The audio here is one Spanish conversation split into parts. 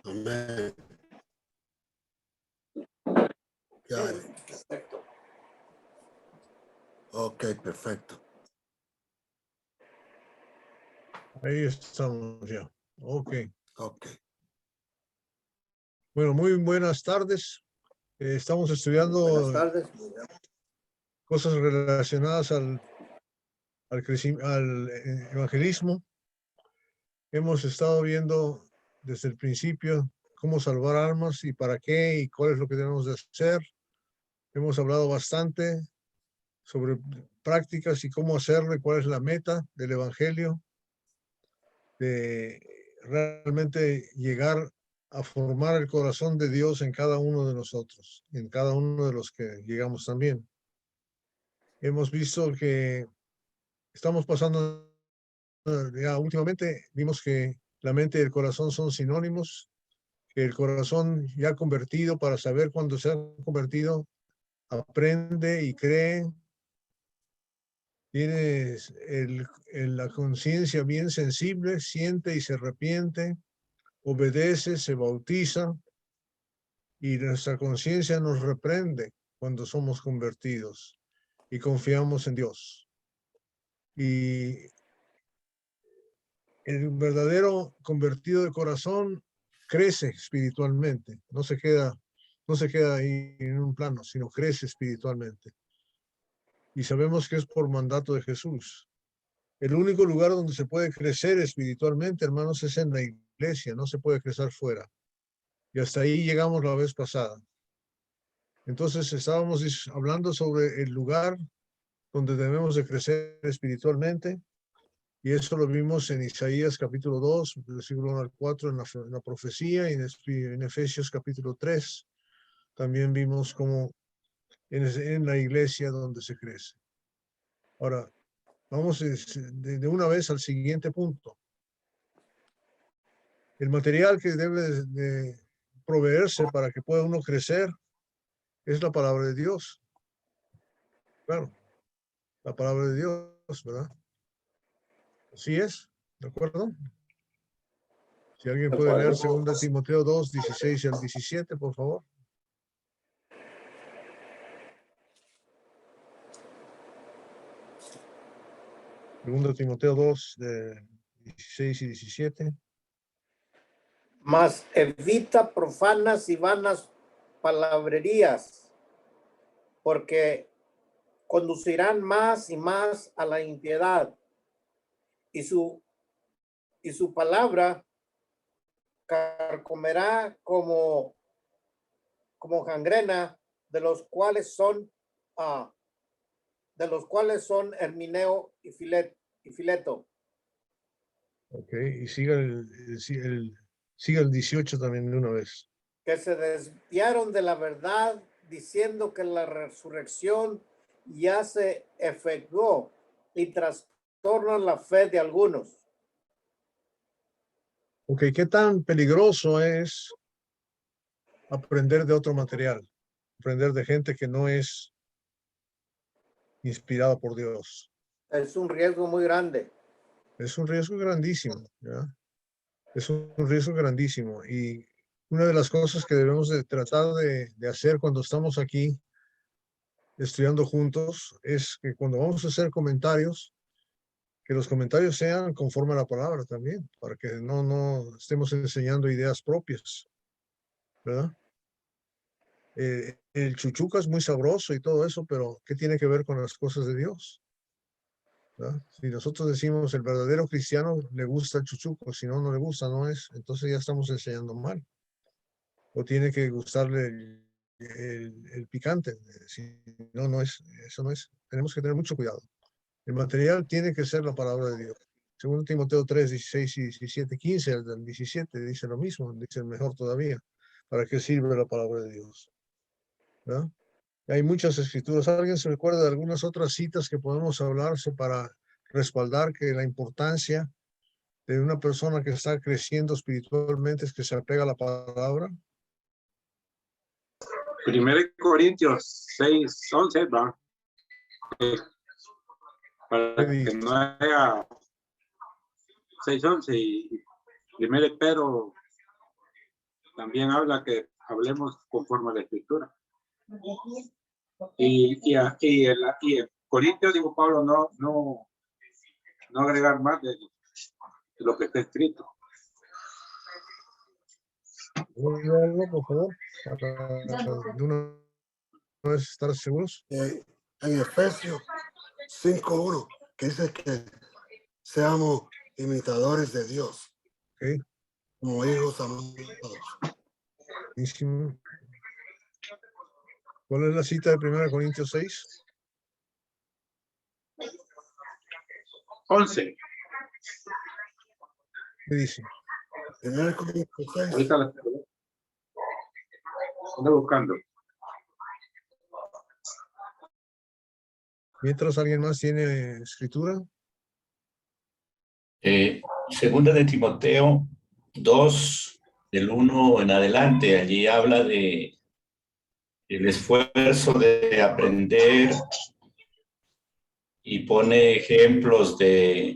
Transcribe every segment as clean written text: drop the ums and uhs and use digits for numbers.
Amén. Ya. Perfecto. Ok, perfecto. Ahí estamos ya. Ok. Ok. Bueno, muy buenas tardes. Estamos estudiando Buenas tardes. cosas relacionadas al evangelismo. Hemos estado viendo desde el principio cómo salvar almas y para qué y cuál es lo que tenemos de hacer. Hemos hablado bastante sobre prácticas y cómo hacerlo y cuál es la meta del evangelio, de realmente llegar a formar el corazón de Dios en cada uno de nosotros, en cada uno de los que llegamos también. Hemos visto que estamos pasando, ya últimamente vimos que la mente y el corazón son sinónimos, que el corazón ya convertido, para saber cuándo se ha convertido, aprende y cree, tiene la conciencia bien sensible, siente y se arrepiente, obedece, se bautiza, y nuestra conciencia nos reprende cuando somos convertidos y confiamos en Dios. Y el verdadero convertido de corazón crece espiritualmente, no se queda ahí en un plano, sino crece espiritualmente. Y sabemos que es por mandato de Jesús. El único lugar donde se puede crecer espiritualmente, hermanos, es en la iglesia, no se puede crecer fuera. Y hasta ahí llegamos la vez pasada. Entonces estábamos hablando sobre el lugar donde debemos de crecer espiritualmente, y eso lo vimos en Isaías capítulo 2, versículo 1 al 4, en la profecía, y en Efesios capítulo 3. También vimos cómo en la iglesia donde se crece. Ahora, vamos de una vez al siguiente punto. El material que debe de proveerse para que pueda uno crecer es la palabra de Dios. Claro, la palabra de Dios, ¿verdad? Así es, ¿de acuerdo? Si alguien puede leer 2 Timoteo 2, 16 al 17, por favor. 2 Timoteo 2, de 16 y 17. Mas evita profanas y vanas palabrerías, porque conducirán más y más a la impiedad, y su palabra carcomerá como gangrena, de los cuales son Hermineo y Fileto. Ok, y siga el 18 también de una vez. Que se desviaron de la verdad, diciendo que la resurrección ya se efectuó, y trastornan la fe de algunos. Ok, ¿qué tan peligroso es aprender de otro material? Aprender de gente que no es inspirada por Dios. Es un riesgo muy grande. Es un riesgo grandísimo, ¿ya? Es un riesgo grandísimo. Y una de las cosas que debemos de tratar de hacer cuando estamos aquí estudiando juntos es que cuando vamos a hacer comentarios, que los comentarios sean conforme a la palabra también, para que no estemos enseñando ideas propias, ¿verdad? El chuchuca es muy sabroso y todo eso, pero ¿qué tiene que ver con las cosas de Dios? ¿Verdad? Si nosotros decimos el verdadero cristiano le gusta el chuchuco, si no le gusta, no es, entonces ya estamos enseñando mal. O tiene que gustarle el picante, si no, no es, eso no es. Tenemos que tener mucho cuidado. El material tiene que ser la palabra de Dios. Según Timoteo 3, 16 y 17, 15 al 17 dice lo mismo, dice mejor todavía. ¿Para qué sirve la palabra de Dios? ¿Verdad? Hay muchas escrituras. ¿Alguien se recuerda de algunas otras citas que podemos hablarse para respaldar que la importancia de una persona que está creciendo espiritualmente es que se apega a la palabra? 1 Corintios 6, 11, ¿va? Para que no haya 6, 11 y 1 Pedro también habla que hablemos conforme a la escritura. Y en Corintios, dijo Pablo, no agregar más de lo que está escrito. Léanlo, por favor, para de una vez estar seguros. En Efesios 5:1, que dice que seamos imitadores de Dios, Ok, como hijos amados. buenísimo. ¿Cuál es la cita de 1 Corintios 6? 11. ¿Qué dice? 1 Corintios 6, Ahorita la ando buscando. Mientras alguien más tiene escritura. Segunda de Timoteo 2, del 1 en adelante, allí habla de el esfuerzo de aprender y pone ejemplos de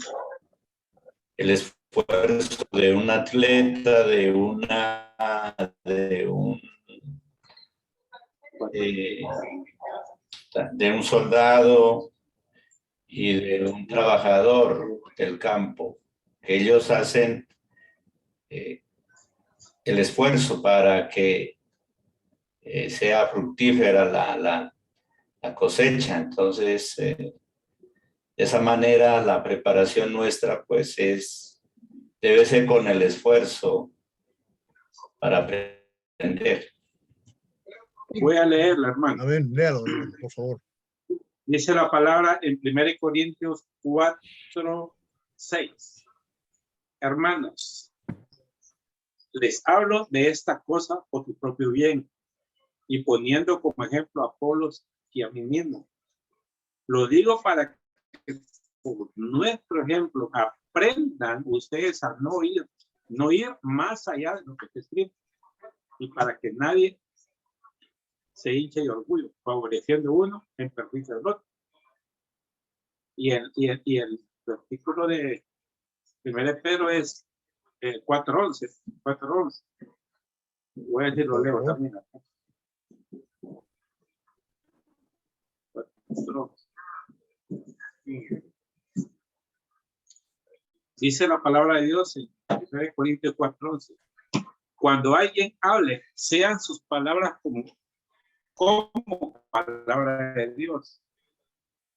el esfuerzo de un atleta, de un soldado y de un trabajador del campo. Ellos hacen el esfuerzo para que sea fructífera la cosecha. Entonces, de esa manera, la preparación nuestra, pues, debe ser con el esfuerzo para aprender. Voy a leerla, hermano. Amén, léalo, hermano, por favor. Dice la palabra en 1 Corintios 4:6. Hermanos, les hablo de esta cosa por tu propio bien y poniendo como ejemplo a Apolos y a mí mismo. Lo digo para que por nuestro ejemplo aprendan ustedes a no ir más allá de lo que está escrito y para que nadie se hinche de orgullo, favoreciendo uno en perjuicio del otro. Y el artículo de 1 Pedro es 4:11. Voy a decir, lo leo también. 4:11. Dice la palabra de Dios en 1 Corintios 4:11. Cuando alguien hable, sean sus palabras como palabra de Dios.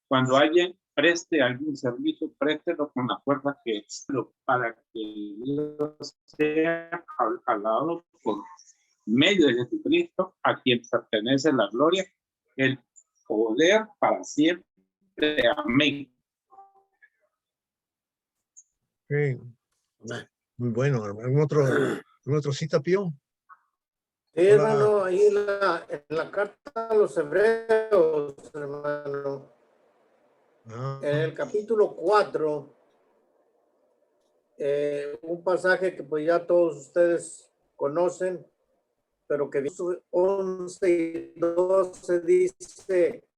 Cuando alguien preste algún servicio, préstelo con la fuerza que es, para que Dios sea alabado por medio de Jesucristo, a quien pertenece la gloria, el poder para siempre. Amén. Okay. Muy bueno, hermano. ¿Alguna otra cita, Pío? Sí, hermano, ahí en la carta a los hebreos, hermano, en el capítulo 4, un pasaje que pues ya todos ustedes conocen, pero que 11 y 12 dice,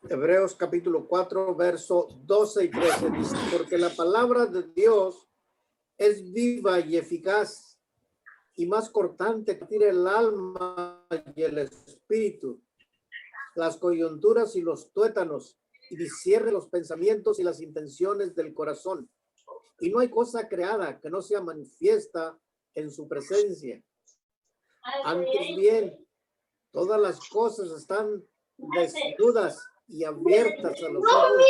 Hebreos capítulo 4, verso 12 y 13, dice, porque la palabra de Dios es viva y eficaz y más cortante que tira el alma y el espíritu, las coyunturas y los tuétanos, y discierne los pensamientos y las intenciones del corazón. Y no hay cosa creada que no sea manifiesta en su presencia. Antes bien, todas las cosas están desnudas y abiertas a los ojos.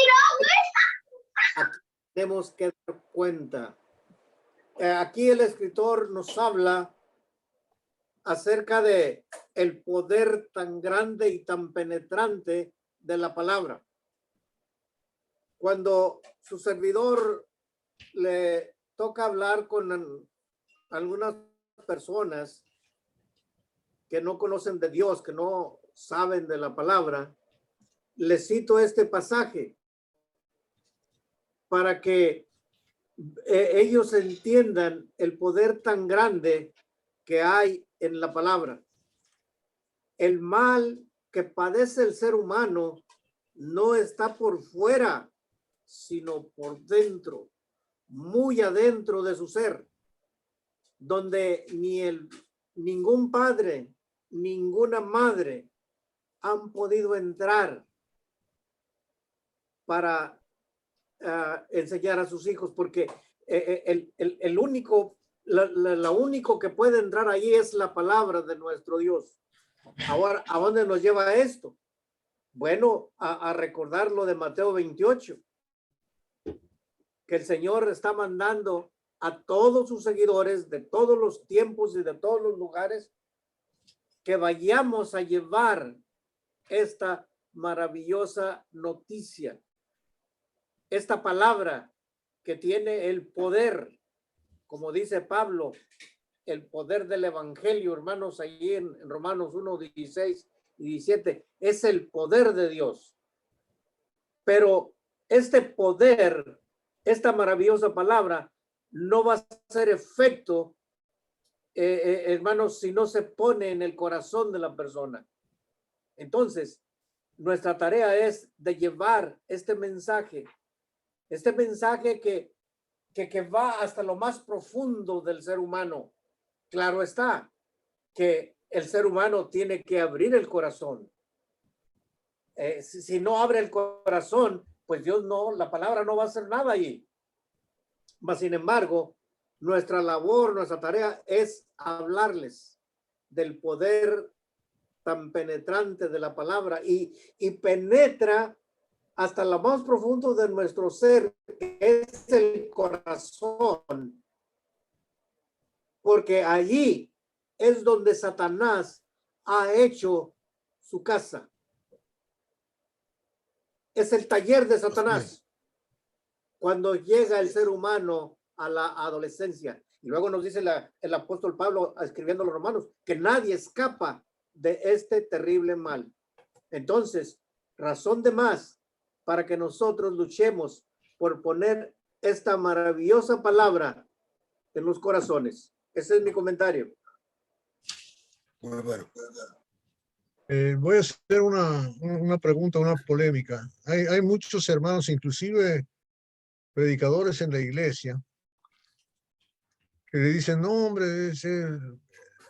Aquí tenemos que dar cuenta. Aquí el escritor nos habla acerca de el poder tan grande y tan penetrante de la palabra. Cuando su servidor le toca hablar con algunas personas que no conocen de Dios, que no saben de la palabra, les cito este pasaje para que ellos entiendan el poder tan grande que hay en la palabra. El mal que padece el ser humano no está por fuera, sino por dentro. muy adentro de su ser, donde ningún padre, ninguna madre han podido entrar para enseñar a sus hijos, porque el único, la único que puede entrar ahí es la palabra de nuestro Dios. Ahora, ¿a dónde nos lleva esto? Bueno, a recordar lo de Mateo 28, que el Señor está mandando a todos sus seguidores de todos los tiempos y de todos los lugares que vayamos a llevar esta maravillosa noticia, esta palabra que tiene el poder, como dice Pablo, el poder del evangelio, hermanos, allí en Romanos 1, 16 y 17, es el poder de Dios. Pero este poder, esta maravillosa palabra, no va a hacer efecto, hermanos, si no se pone en el corazón de la persona. Entonces, nuestra tarea es de llevar este mensaje que va hasta lo más profundo del ser humano. Claro está que el ser humano tiene que abrir el corazón. Si no abre el corazón, pues Dios no, la palabra no va a hacer nada allí. Mas, sin embargo, nuestra labor, nuestra tarea es hablarles del poder tan penetrante de la palabra y penetra hasta lo más profundo de nuestro ser, que es el corazón, porque allí es donde Satanás ha hecho su casa. Es el taller de Satanás cuando llega el ser humano a la adolescencia. Y luego nos dice el apóstol Pablo, escribiendo a los romanos, que nadie escapa de este terrible mal. Entonces, razón de más para que nosotros luchemos por poner esta maravillosa palabra en los corazones. Ese es mi comentario. Muy bueno. Voy a hacer una pregunta, una polémica. Hay muchos hermanos, inclusive predicadores en la iglesia, que le dicen, no, hombre,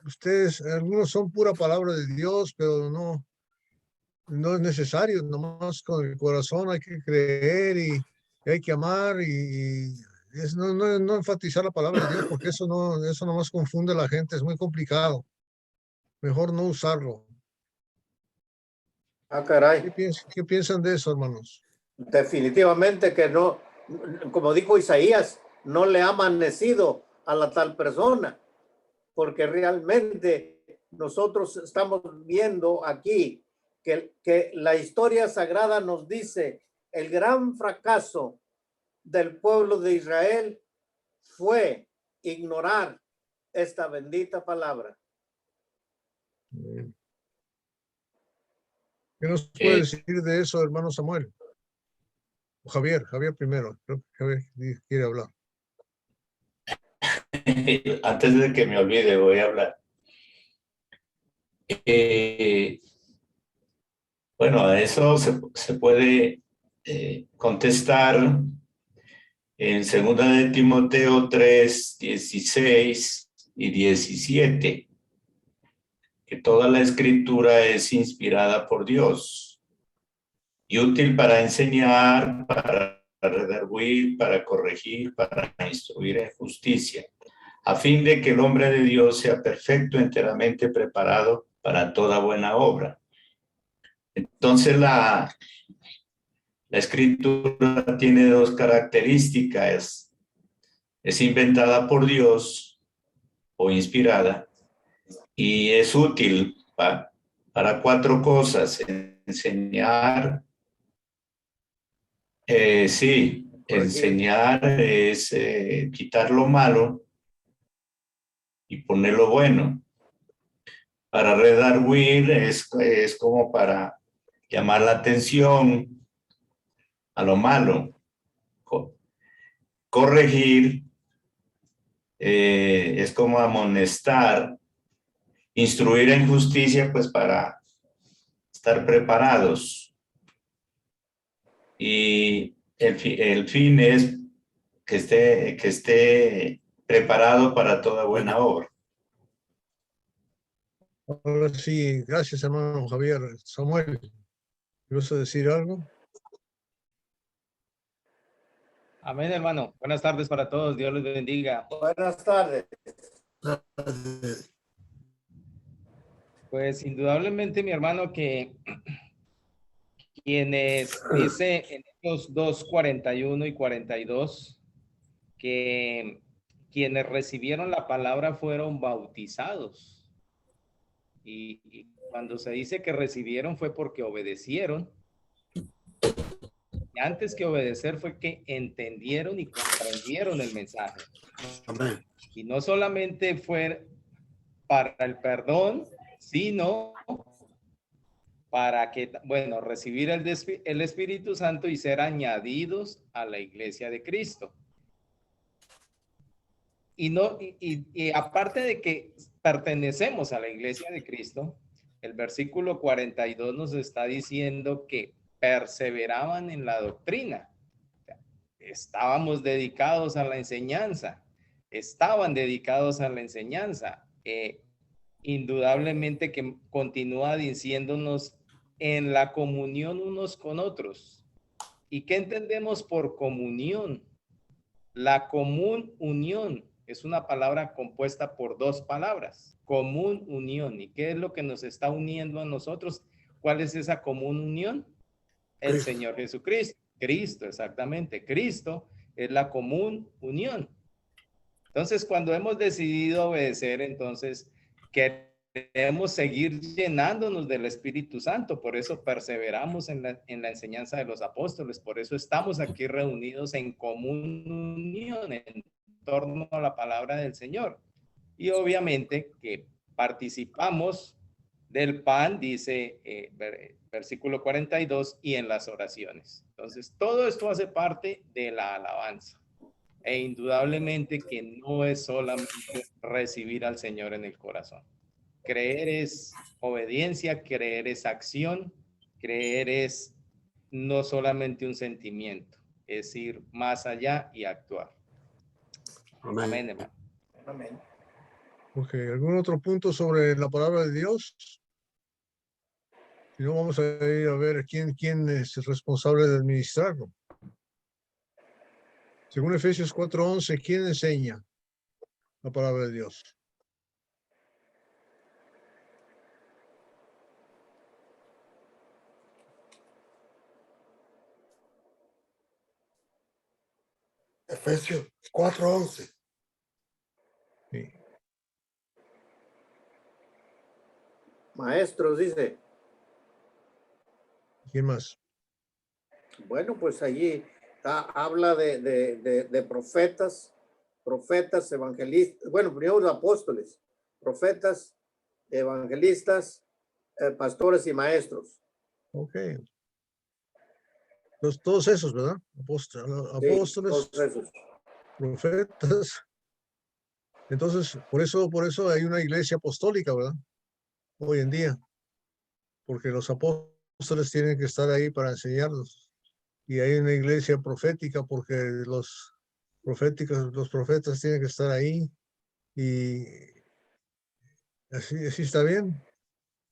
ustedes, algunos son pura palabra de Dios, pero no es necesario, nomás con el corazón hay que creer y hay que amar y no enfatizar la palabra de Dios, porque eso nomás confunde a la gente, es muy complicado. Mejor no usarlo. Ah, caray. ¿Qué piensan de eso, hermanos? Definitivamente que no, como dijo Isaías, no le ha amanecido a la tal persona, porque realmente nosotros estamos viendo aquí que la historia sagrada nos dice el gran fracaso del pueblo de Israel fue ignorar esta bendita palabra. ¿Qué nos puede decir de eso, hermano Samuel? O Javier primero. Creo que Javier quiere hablar. Antes de que me olvide, voy a hablar. Bueno, a eso se puede contestar en 2 de Timoteo 3, 16 y 17, que toda la escritura es inspirada por Dios y útil para enseñar, para redarguir, para corregir, para instruir en justicia, a fin de que el hombre de Dios sea perfecto, enteramente preparado para toda buena obra. Entonces la escritura tiene dos características. Es inventada por Dios o inspirada y es útil para cuatro cosas: enseñar. Enseñar es quitar lo malo y poner lo bueno. Para redarguir es como para llamar la atención a lo malo. Corregir es como amonestar. Instruir en justicia, pues para estar preparados. Y el fin es que esté preparado para toda buena obra. Ahora sí, gracias, hermano Javier. Samuel, ¿vas a decir algo? Amén, hermano. Buenas tardes para todos. Dios les bendiga. Buenas tardes. Pues indudablemente, mi hermano, que quienes dice en estos 2:41 y 42 que quienes recibieron la palabra fueron bautizados. Y cuando se dice que recibieron fue porque obedecieron. Y antes que obedecer fue que entendieron y comprendieron el mensaje. Amén. Y no solamente fue para el perdón, sino para que, bueno, recibir el Espíritu Santo y ser añadidos a la iglesia de Cristo. Y aparte de que pertenecemos a la iglesia de Cristo, el versículo 42 nos está diciendo que perseveraban en la doctrina. Estábamos dedicados a la enseñanza, estaban dedicados a la enseñanza. Indudablemente que continúa diciéndonos en la comunión unos con otros. ¿Y qué entendemos por comunión? La común unión es una palabra compuesta por dos palabras, común unión. ¿Y qué es lo que nos está uniendo a nosotros? ¿Cuál es esa común unión? El Cristo. Señor Jesucristo. Cristo, exactamente. Cristo es la común unión. Entonces, cuando hemos decidido obedecer, entonces queremos seguir llenándonos del Espíritu Santo. Por eso perseveramos en la enseñanza de los apóstoles. Por eso estamos aquí reunidos en común unión en torno a la palabra del Señor. Y obviamente que participamos del pan, dice versículo 42, y en las oraciones. Entonces, todo esto hace parte de la alabanza. E indudablemente que no es solamente recibir al Señor en el corazón. Creer es obediencia, creer es acción, creer es no solamente un sentimiento, es ir más allá y actuar. Amén. Amén, hermano. Amén. Ok, ¿algún otro punto sobre la palabra de Dios? Si no, vamos a ir a ver quién es el responsable de administrarlo. Según Efesios 4:11, ¿quién enseña la palabra de Dios? Efesios 4:11. Sí. Maestros, dice. ¿Quién más? Bueno, pues allí habla de profetas, evangelistas, bueno, primero los apóstoles, profetas, evangelistas, pastores y maestros. Ok. Todos esos, ¿verdad? Sí, Apóstoles, todos esos. profetas. Entonces, por eso hay una iglesia apostólica, ¿verdad? Hoy en día. Porque los apóstoles tienen que estar ahí para enseñarnos. Y hay una iglesia profética porque los profetas tienen que estar ahí. Y así está bien.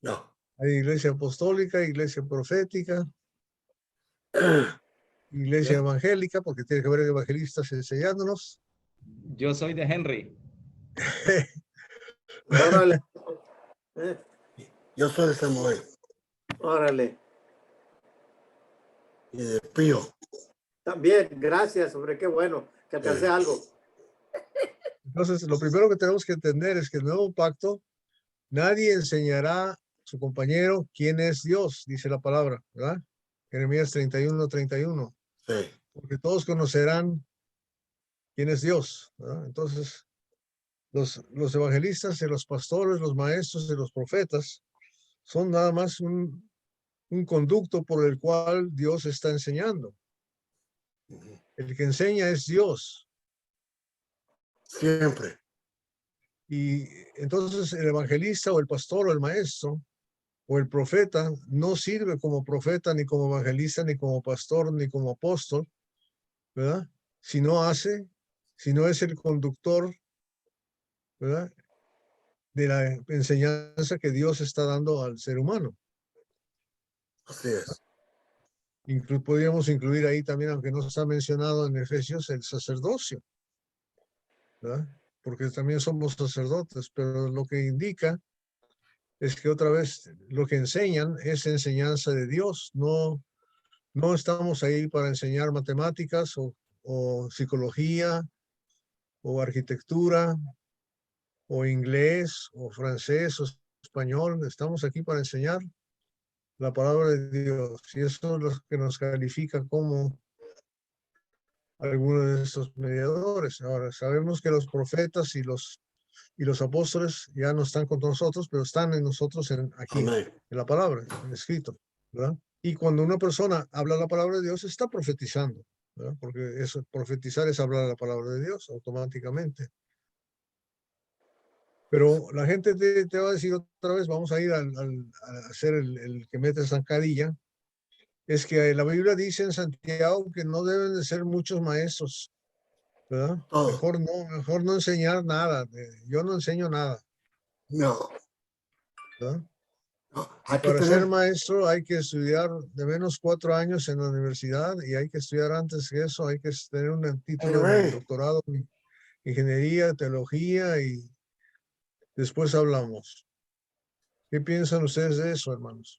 No. Hay iglesia apostólica, iglesia profética, iglesia evangélica, porque tiene que haber evangelistas enseñándonos. Yo soy de Henry. Órale. Yo soy de Samuel Órale. y de Pío. También, gracias, hombre, qué bueno que alcancé algo. Entonces, lo primero que tenemos que entender es que el nuevo pacto, nadie enseñará a su compañero quién es Dios, dice la palabra, ¿verdad? Jeremías 31:31. Sí. Porque todos conocerán quién es Dios, ¿verdad? Entonces, los evangelistas y los pastores, los maestros y los profetas son nada más un conducto por el cual Dios está enseñando. El que enseña es Dios. Siempre. Y entonces el evangelista o el pastor o el maestro o el profeta no sirve como profeta, ni como evangelista, ni como pastor, ni como apóstol, ¿verdad? si no hace, si no es el conductor, ¿verdad?, de la enseñanza que Dios está dando al ser humano. Así es. Podríamos incluir ahí también, aunque no está mencionado en Efesios, el sacerdocio, ¿verdad? Porque también somos sacerdotes, pero lo que indica es que otra vez lo que enseñan es enseñanza de Dios. No, no estamos ahí para enseñar matemáticas o psicología o arquitectura o inglés o francés o español. Estamos aquí para enseñar la palabra de Dios, y eso es lo que nos califica como algunos de estos mediadores. Ahora, sabemos que los profetas y los apóstoles ya no están con nosotros, pero están en nosotros aquí, Amén. en la palabra, en escrito, ¿verdad? Y cuando una persona habla la palabra de Dios, está profetizando, ¿verdad? Porque eso, profetizar es hablar la palabra de Dios automáticamente. Pero la gente te va a decir otra vez, vamos a ir a hacer el que mete zancadilla, es que la Biblia dice en Santiago que no deben de ser muchos maestros, ¿verdad? Todo. Mejor no enseñar nada. Yo no enseño nada, No, ¿verdad? no. Y Hay que para ser tener, maestro hay que estudiar de menos 4 años en la universidad, y hay que estudiar antes que eso, hay que tener un título de anyway, doctorado en ingeniería, teología, y después hablamos. ¿Qué piensan ustedes de eso, hermanos?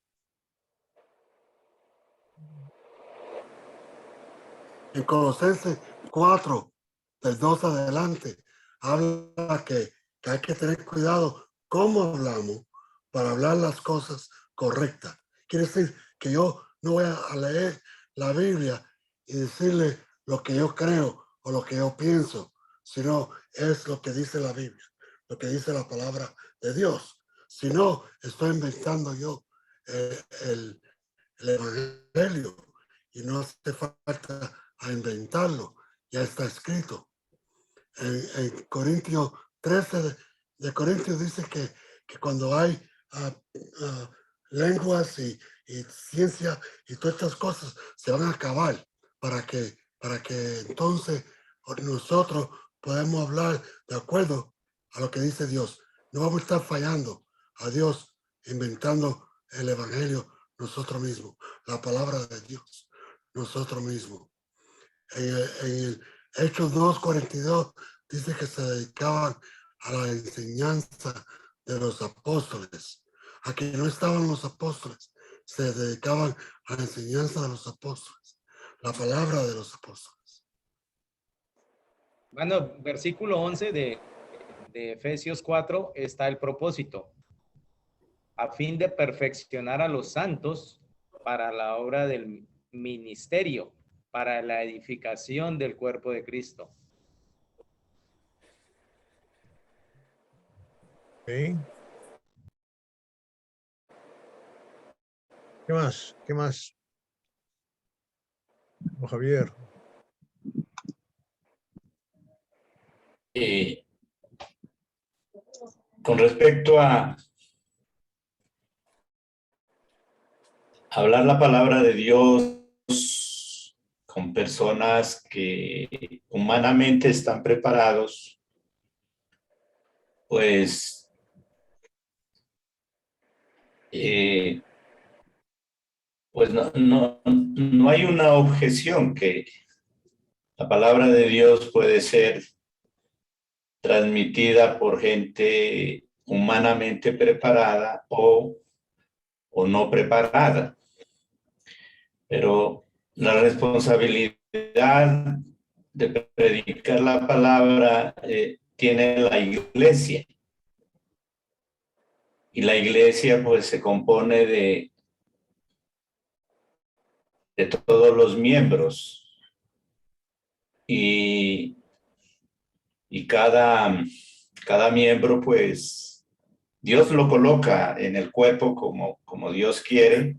en Colosenses 4, del 2 adelante, habla que hay que tener cuidado cómo hablamos para hablar las cosas correctas. Quiere decir que yo no voy a leer la Biblia y decirle lo que yo creo o lo que yo pienso, sino es lo que dice la Biblia, lo que dice la palabra de Dios. Si no, estoy inventando yo el Evangelio, y no hace falta a inventarlo, ya está escrito. En Corintios 13 de Corintios dice que cuando hay lenguas y ciencia y todas estas cosas se van a acabar para que entonces nosotros podemos hablar de acuerdo a lo que dice Dios. No vamos a estar fallando a Dios inventando el Evangelio nosotros mismos, la palabra de Dios nosotros mismos. En el Hechos 2:42 dice que se dedicaban a la enseñanza de los apóstoles. A que no estaban los apóstoles, se dedicaban a la enseñanza de los apóstoles, la palabra de los apóstoles. Bueno, versículo 11 de Efesios 4 está el propósito, a fin de perfeccionar a los santos para la obra del ministerio, para la edificación del cuerpo de Cristo. ¿Okay? ¿Qué más? ¿Qué más? Oh, Javier. Con respecto a hablar la palabra de Dios con personas que humanamente están preparados, pues no hay una objeción, que la palabra de Dios puede ser transmitida por gente humanamente preparada o no preparada. Pero la responsabilidad de predicar la palabra tiene la iglesia. Y la iglesia pues se compone de todos los miembros. Y cada miembro pues Dios lo coloca en el cuerpo como Dios quiere.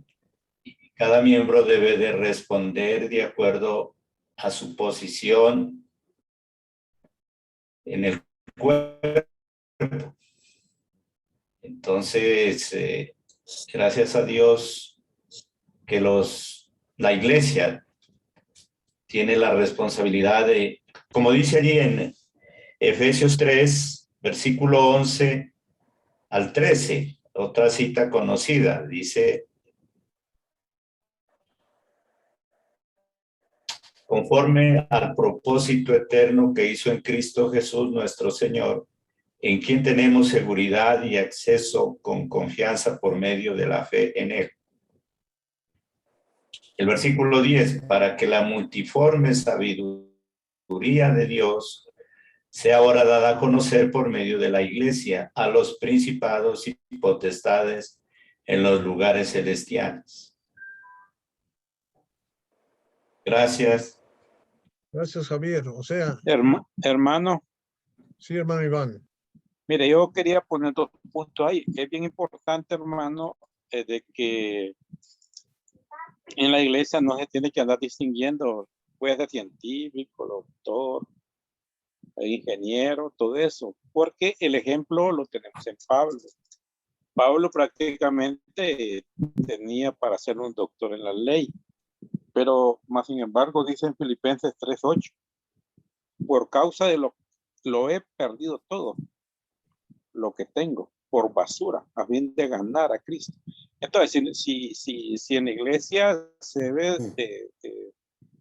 Cada miembro debe de responder de acuerdo a su posición en el cuerpo. Entonces, gracias a Dios que la iglesia tiene la responsabilidad de, como dice allí en Efesios 3, versículo 11 al 13, otra cita conocida, dice: conforme al propósito eterno que hizo en Cristo Jesús nuestro Señor, en quien tenemos seguridad y acceso con confianza por medio de la fe en Él. El versículo 10, para que la multiforme sabiduría de Dios sea ahora dada a conocer por medio de la Iglesia a los principados y potestades en los lugares celestiales. Gracias. Gracias, Javier. O sea, Hermano, sí, hermano Iván. mire, yo quería poner 2 puntos ahí. Es bien importante, hermano, de que en la iglesia no se tiene que andar distinguiendo, puede ser científico, doctor, ingeniero, todo eso, porque el ejemplo lo tenemos en Pablo. Pablo prácticamente tenía para ser un doctor en la ley, pero más sin embargo dice en Filipenses 3:8, por causa de lo he perdido todo, lo que tengo, por basura, a fin de ganar a Cristo. Entonces, si en la iglesia se ve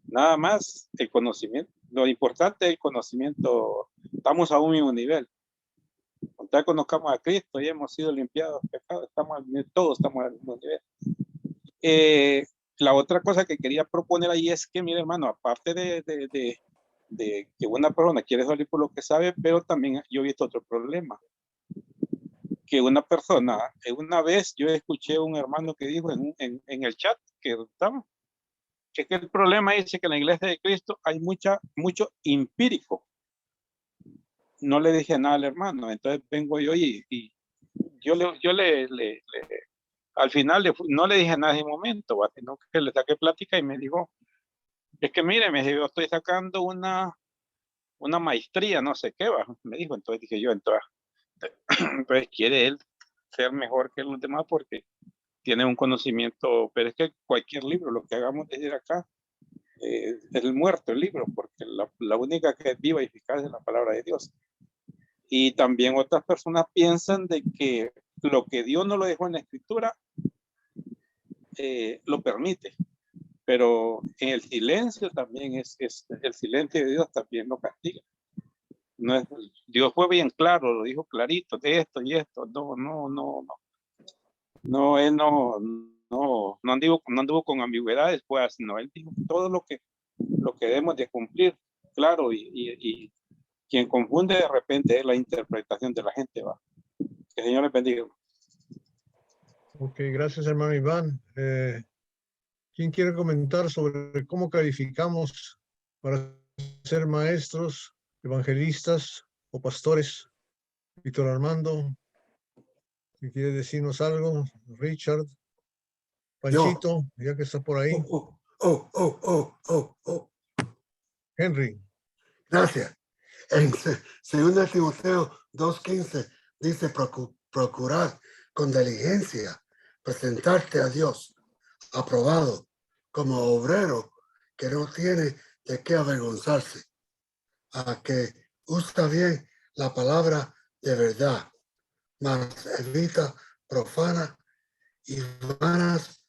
nada más el conocimiento, lo importante es el conocimiento, estamos a un mismo nivel. Cuando conozcamos a Cristo y hemos sido limpiados de pecado, todos estamos al mismo nivel. La otra cosa que quería proponer ahí es que, mire, hermano, aparte de que una persona quiere salir por lo que sabe, pero también yo he visto otro problema. Que una persona, una vez yo escuché a un hermano que dijo en el chat que estaba, que el problema es que en la iglesia de Cristo hay mucho empírico. No le dije nada al hermano, entonces vengo yo y yo al final no le dije nada en ese momento, sino que le saqué plática y me dijo, es que mire, yo estoy sacando una maestría, no sé qué, me dijo. Entonces dije yo, entonces quiere él ser mejor que los demás porque tiene un conocimiento, pero es que cualquier libro, lo que hagamos decir acá, es el muerto el libro, porque la única que es viva y eficaz es la palabra de Dios. Y también otras personas piensan de que lo que Dios no lo dejó en la escritura, lo permite, pero en el silencio también el silencio de Dios también lo castiga. No es, Dios fue bien claro, lo dijo clarito, de esto y esto, él no anduvo con ambigüedades, pues, sino él dijo todo lo que debemos de cumplir, claro, y quien confunde de repente es la interpretación de la gente, va. Que el Señor les bendiga. Ok, gracias, hermano Iván. ¿Quién quiere comentar sobre cómo calificamos para ser maestros, evangelistas o pastores? Víctor Armando, si quiere decirnos algo. Richard, Panchito, ya que está por ahí. Henry. Gracias. En 2 Timoteo 2:15 dice procurar con diligencia presentarte a Dios aprobado como obrero que no tiene de qué avergonzarse, a que usa bien la palabra de verdad, mas evita profana y vanas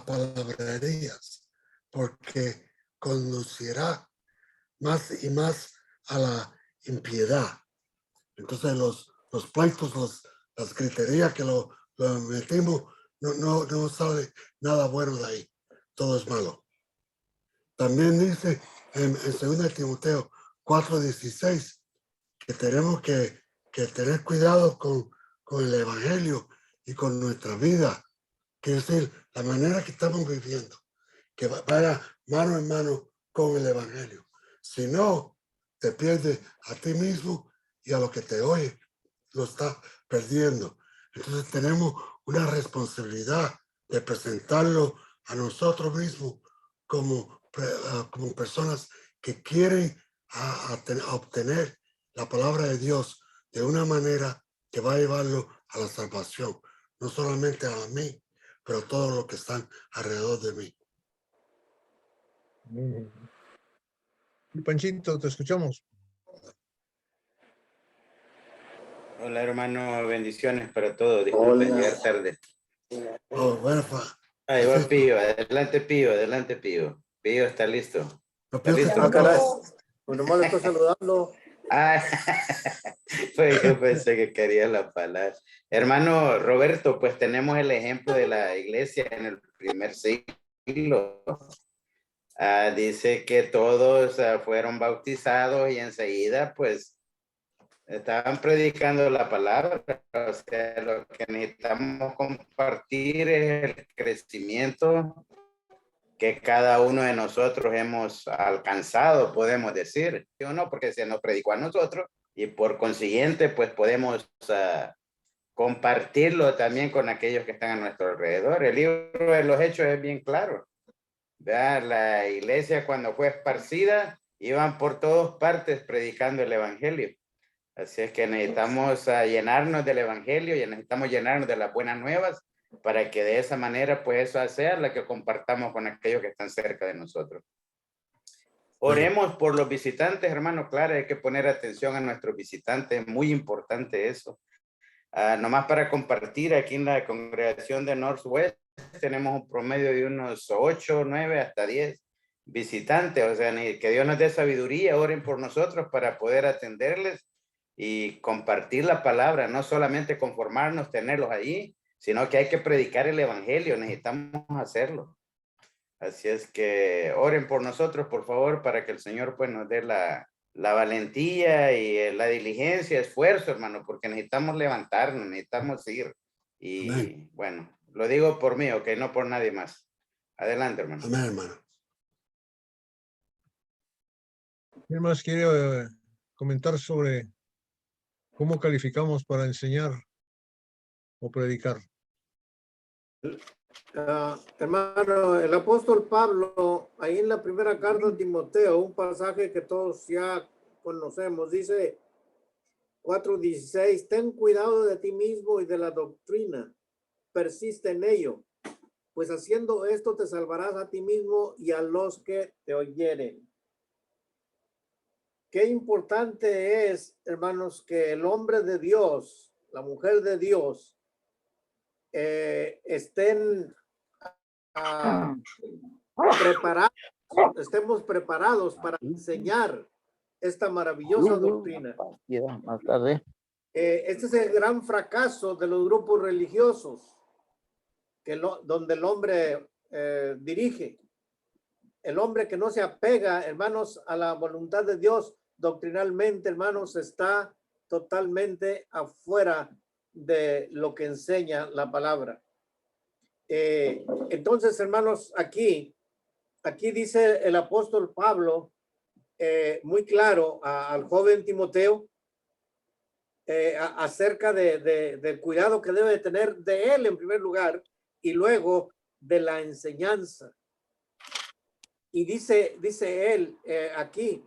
palabrerías, porque conducirá más y más a la impiedad. Entonces los pleitos, las griterías que lo metimos, no sale nada bueno de ahí. Todo es malo. También dice en 2 Timoteo 4:16 que tenemos que tener cuidado con el evangelio y con nuestra vida. Quiere decir, la manera que estamos viviendo, que vaya mano en mano con el evangelio. Si no, te pierdes a ti mismo y a lo que te oye, lo está perdiendo. Entonces tenemos una responsabilidad de presentarlo a nosotros mismos como personas que quieren a obtener la palabra de Dios de una manera que va a llevarlo a la salvación, no solamente a mí, pero a todos los que están alrededor de mí. Panchito, te escuchamos. Hola hermano, bendiciones para todos. Disculpen llegar tarde. Oh, bueno, Ahí va Pío, adelante Pío, adelante Pío. Pío está listo. ¿Está listo? Ah, caray. Pues nomás le estoy saludando. Ah, pues yo pensé que quería la palabra. Hermano Roberto, pues tenemos el ejemplo de la iglesia en el primer siglo. Dice que todos fueron bautizados y enseguida pues estaban predicando la palabra. O sea, lo que necesitamos compartir es el crecimiento que cada uno de nosotros hemos alcanzado, podemos decir. Yo no, porque se nos predicó a nosotros y por consiguiente pues podemos compartirlo también con aquellos que están a nuestro alrededor. El libro de los Hechos es bien claro. ¿Verdad? La iglesia cuando fue esparcida iban por todas partes predicando el evangelio. Así es que necesitamos llenarnos del evangelio y necesitamos llenarnos de las buenas nuevas para que de esa manera pues eso sea la que compartamos con aquellos que están cerca de nosotros. Oremos por los visitantes, hermano. Claro, hay que poner atención a nuestros visitantes, es muy importante eso. Nomás para compartir, aquí en la congregación de Northwest tenemos un promedio de unos 8, 9, hasta 10 visitantes. O sea, que Dios nos dé sabiduría, oren por nosotros para poder atenderles y compartir la palabra, no solamente conformarnos, tenerlos allí, sino que hay que predicar el evangelio, necesitamos hacerlo. Así es que oren por nosotros, por favor, para que el Señor pues nos dé la valentía y la diligencia, esfuerzo, hermano, porque necesitamos levantarnos, necesitamos ir. Y amén. bueno, lo digo por mí, ok, no por nadie más. Adelante, hermano. Amén, hermano. ¿Quién más quiere comentar sobre cómo calificamos para enseñar o predicar? Hermano, el apóstol Pablo, ahí en la primera carta de Timoteo, un pasaje que todos ya conocemos, dice 4:16, ten cuidado de ti mismo y de la doctrina, persiste en ello, pues haciendo esto te salvarás a ti mismo y a los que te oyeren. Qué importante es, hermanos, que el hombre de Dios, la mujer de Dios, estemos preparados para enseñar esta maravillosa doctrina. Más tarde. Este es el gran fracaso de los grupos religiosos donde el hombre dirige. El hombre que no se apega, hermanos, a la voluntad de Dios doctrinalmente, hermanos, está totalmente afuera de lo que enseña la palabra. Entonces, hermanos, aquí dice el apóstol Pablo muy claro al joven Timoteo acerca del cuidado que debe tener de él en primer lugar y luego de la enseñanza. Y dice él aquí,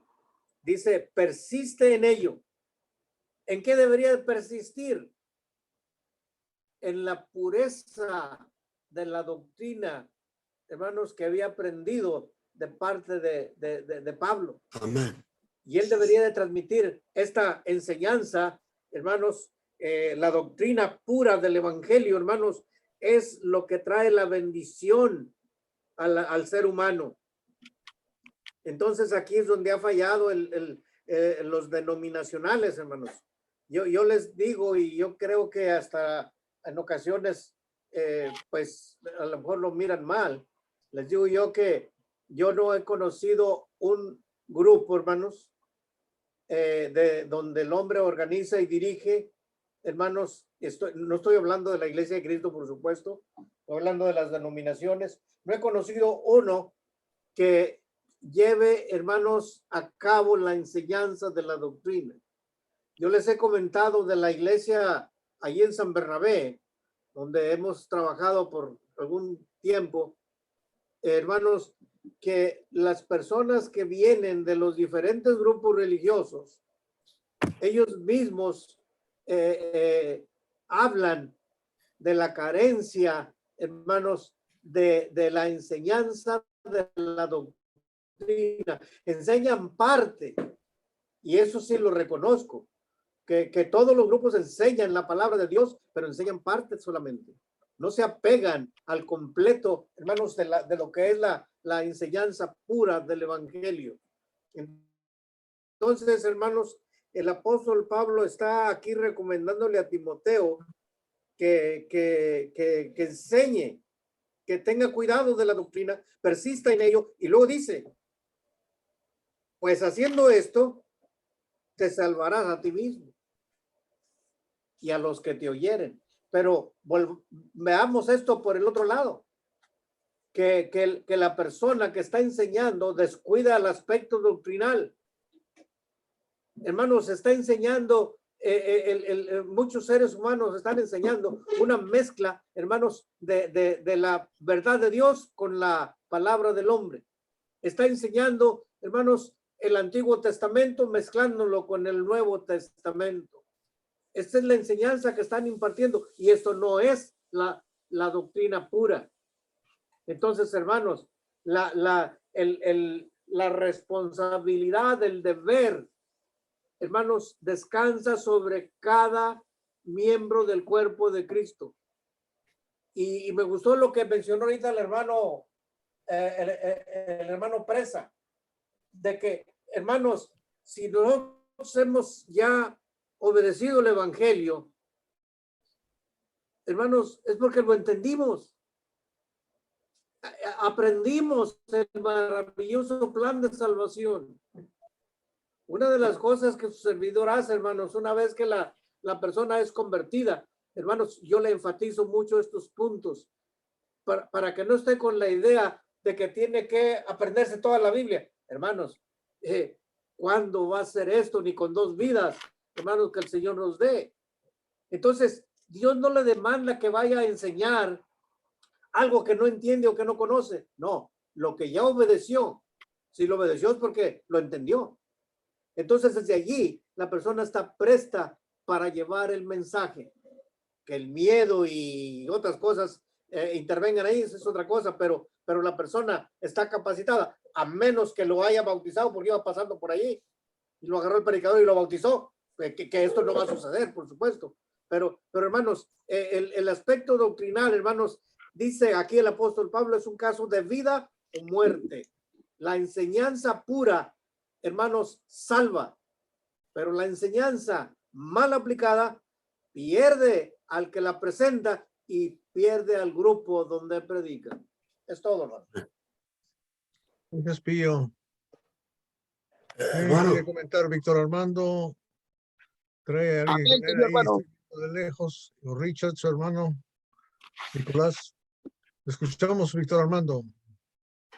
dice, persiste en ello. ¿En qué debería persistir? En la pureza de la doctrina, hermanos, que había aprendido de parte de Pablo. Amén. Y él debería de transmitir esta enseñanza, hermanos, la doctrina pura del evangelio, hermanos, es lo que trae la bendición al ser humano. Entonces aquí es donde ha fallado los denominacionales, hermanos. Yo les digo, y yo creo que hasta en ocasiones, pues a lo mejor lo miran mal. Les digo yo que yo no he conocido un grupo, hermanos, donde el hombre organiza y dirige, hermanos, no estoy hablando de la Iglesia de Cristo, por supuesto, estoy hablando de las denominaciones. No he conocido uno que lleve, hermanos, a cabo la enseñanza de la doctrina. Yo les he comentado de la iglesia allí en San Bernabé, donde hemos trabajado por algún tiempo, hermanos, que las personas que vienen de los diferentes grupos religiosos, ellos mismos hablan de la carencia, hermanos, de la enseñanza de la doctrina doctrina, enseñan parte, y eso sí lo reconozco, que todos los grupos enseñan la palabra de Dios, pero enseñan parte solamente. No se apegan al completo, hermanos, de lo que es la enseñanza pura del evangelio. Entonces, hermanos, el apóstol Pablo está aquí recomendándole a Timoteo que enseñe, que tenga cuidado de la doctrina, persista en ello, y luego dice, pues haciendo esto, te salvarás a ti mismo y a los que te oyeren. Pero veamos esto por el otro lado, que la persona que está enseñando descuida el aspecto doctrinal. Hermanos, está enseñando, muchos seres humanos están enseñando una mezcla, hermanos, de la verdad de Dios con la palabra del hombre. Está enseñando, hermanos, el Antiguo Testamento mezclándolo con el Nuevo Testamento. Esta es la enseñanza que están impartiendo y esto no es la doctrina pura. Entonces, hermanos, la responsabilidad, el deber, hermanos, descansa sobre cada miembro del cuerpo de Cristo. Y me gustó lo que mencionó ahorita el hermano Presa, de que, hermanos, si nosotros hemos ya obedecido el evangelio, hermanos, es porque lo entendimos. Aprendimos el maravilloso plan de salvación. Una de las cosas que su servidor hace, hermanos, una vez que la persona es convertida, hermanos, yo le enfatizo mucho estos puntos para que no esté con la idea de que tiene que aprenderse toda la Biblia. Hermanos, ¿cuándo va a ser esto? Ni con 2 vidas, hermanos, que el Señor nos dé. Entonces, Dios no le demanda que vaya a enseñar algo que no entiende o que no conoce. No, lo que ya obedeció. Si lo obedeció es porque lo entendió. Entonces, desde allí, la persona está presta para llevar el mensaje. Que el miedo y otras cosas intervengan ahí, eso es otra cosa, pero la persona está capacitada, a menos que lo haya bautizado porque iba pasando por allí y lo agarró el predicador y lo bautizó, que esto no va a suceder, por supuesto. Pero hermanos, el aspecto doctrinal, hermanos, dice aquí el apóstol Pablo, es un caso de vida o muerte. La enseñanza pura, hermanos, salva, pero la enseñanza mal aplicada pierde al que la presenta y pierde al grupo donde predica. Es todo, hermano. Gracias, Pío. Hermano, ¿Quiere comentar Víctor Armando? Trae a alguien Amén, con él querido ahí, hermano. está de lejos. O Richard, su hermano. Nicolás. Escuchamos, Víctor Armando.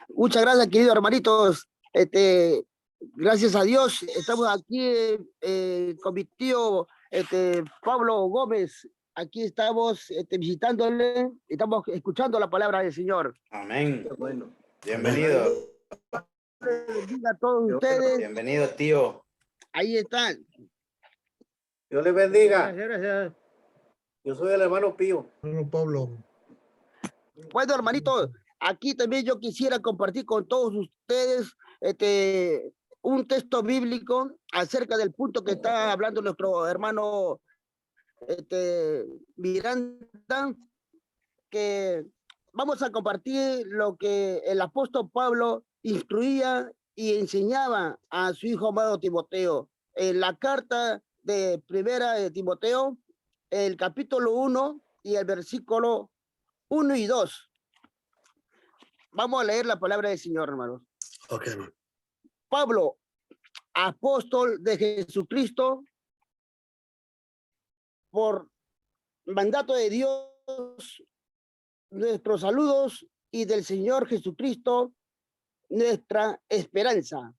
Muchas gracias, queridos hermanitos. Gracias a Dios, estamos aquí con mi tío Pablo Gómez. Aquí estamos visitándole, estamos escuchando la palabra del Señor. Amén. Qué bueno. Bienvenido. Bendiga a todos ustedes. Bienvenido, tío. Ahí están. Dios les bendiga. Gracias. Yo soy el hermano Pío. Hermano Pablo. Bueno, hermanitos, aquí también yo quisiera compartir con todos ustedes un texto bíblico acerca del punto que está hablando nuestro hermano Miranda, que vamos a compartir lo que el apóstol Pablo instruía y enseñaba a su hijo amado Timoteo. En la carta de primera de Timoteo, el capítulo 1 y el versículo 1 y 2. Vamos a leer la palabra del Señor, hermanos. ok, hermano. Pablo, apóstol de Jesucristo, por mandato de Dios, nuestros saludos y del Señor Jesucristo, nuestra esperanza.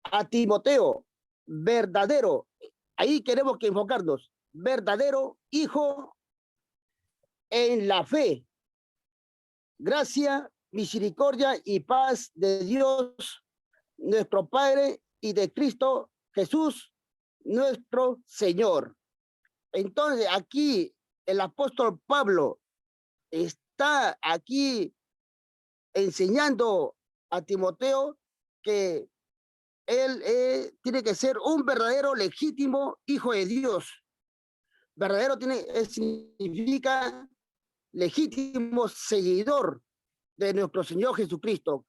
A Timoteo, verdadero, ahí queremos que enfocarnos, verdadero hijo en la fe. Gracia, misericordia y paz de Dios, nuestro Padre, y de Cristo Jesús, nuestro Señor. Entonces, aquí el apóstol Pablo está aquí enseñando a Timoteo que él tiene que ser un verdadero legítimo hijo de Dios. Verdadero significa legítimo seguidor de nuestro Señor Jesucristo,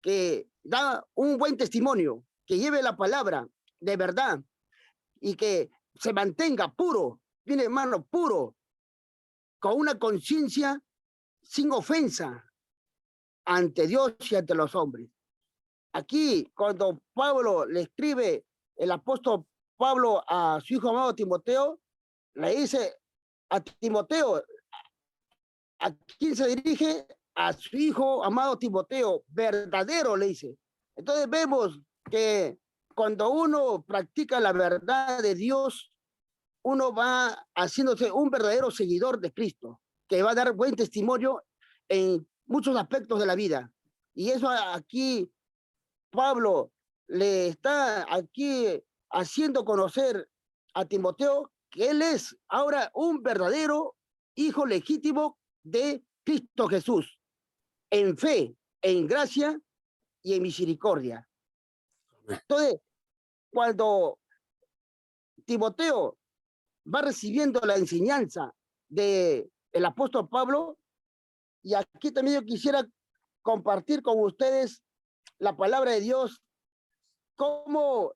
que da un buen testimonio, que lleve la palabra de verdad y que se mantenga puro, bien hermano, puro, con una conciencia sin ofensa ante Dios y ante los hombres. Aquí, cuando Pablo le escribe, el apóstol Pablo a su hijo amado Timoteo, le dice a Timoteo, ¿a quién se dirige? A su hijo amado Timoteo, verdadero, le dice. Entonces vemos que cuando uno practica la verdad de Dios, uno va haciéndose un verdadero seguidor de Cristo, que va a dar buen testimonio en muchos aspectos de la vida. Y eso aquí Pablo le está aquí haciendo conocer a Timoteo que él es ahora un verdadero hijo legítimo de Cristo Jesús, en fe, en gracia y en misericordia. Entonces, cuando Timoteo va recibiendo la enseñanza del apóstol Pablo, y aquí también yo quisiera compartir con ustedes la palabra de Dios, cómo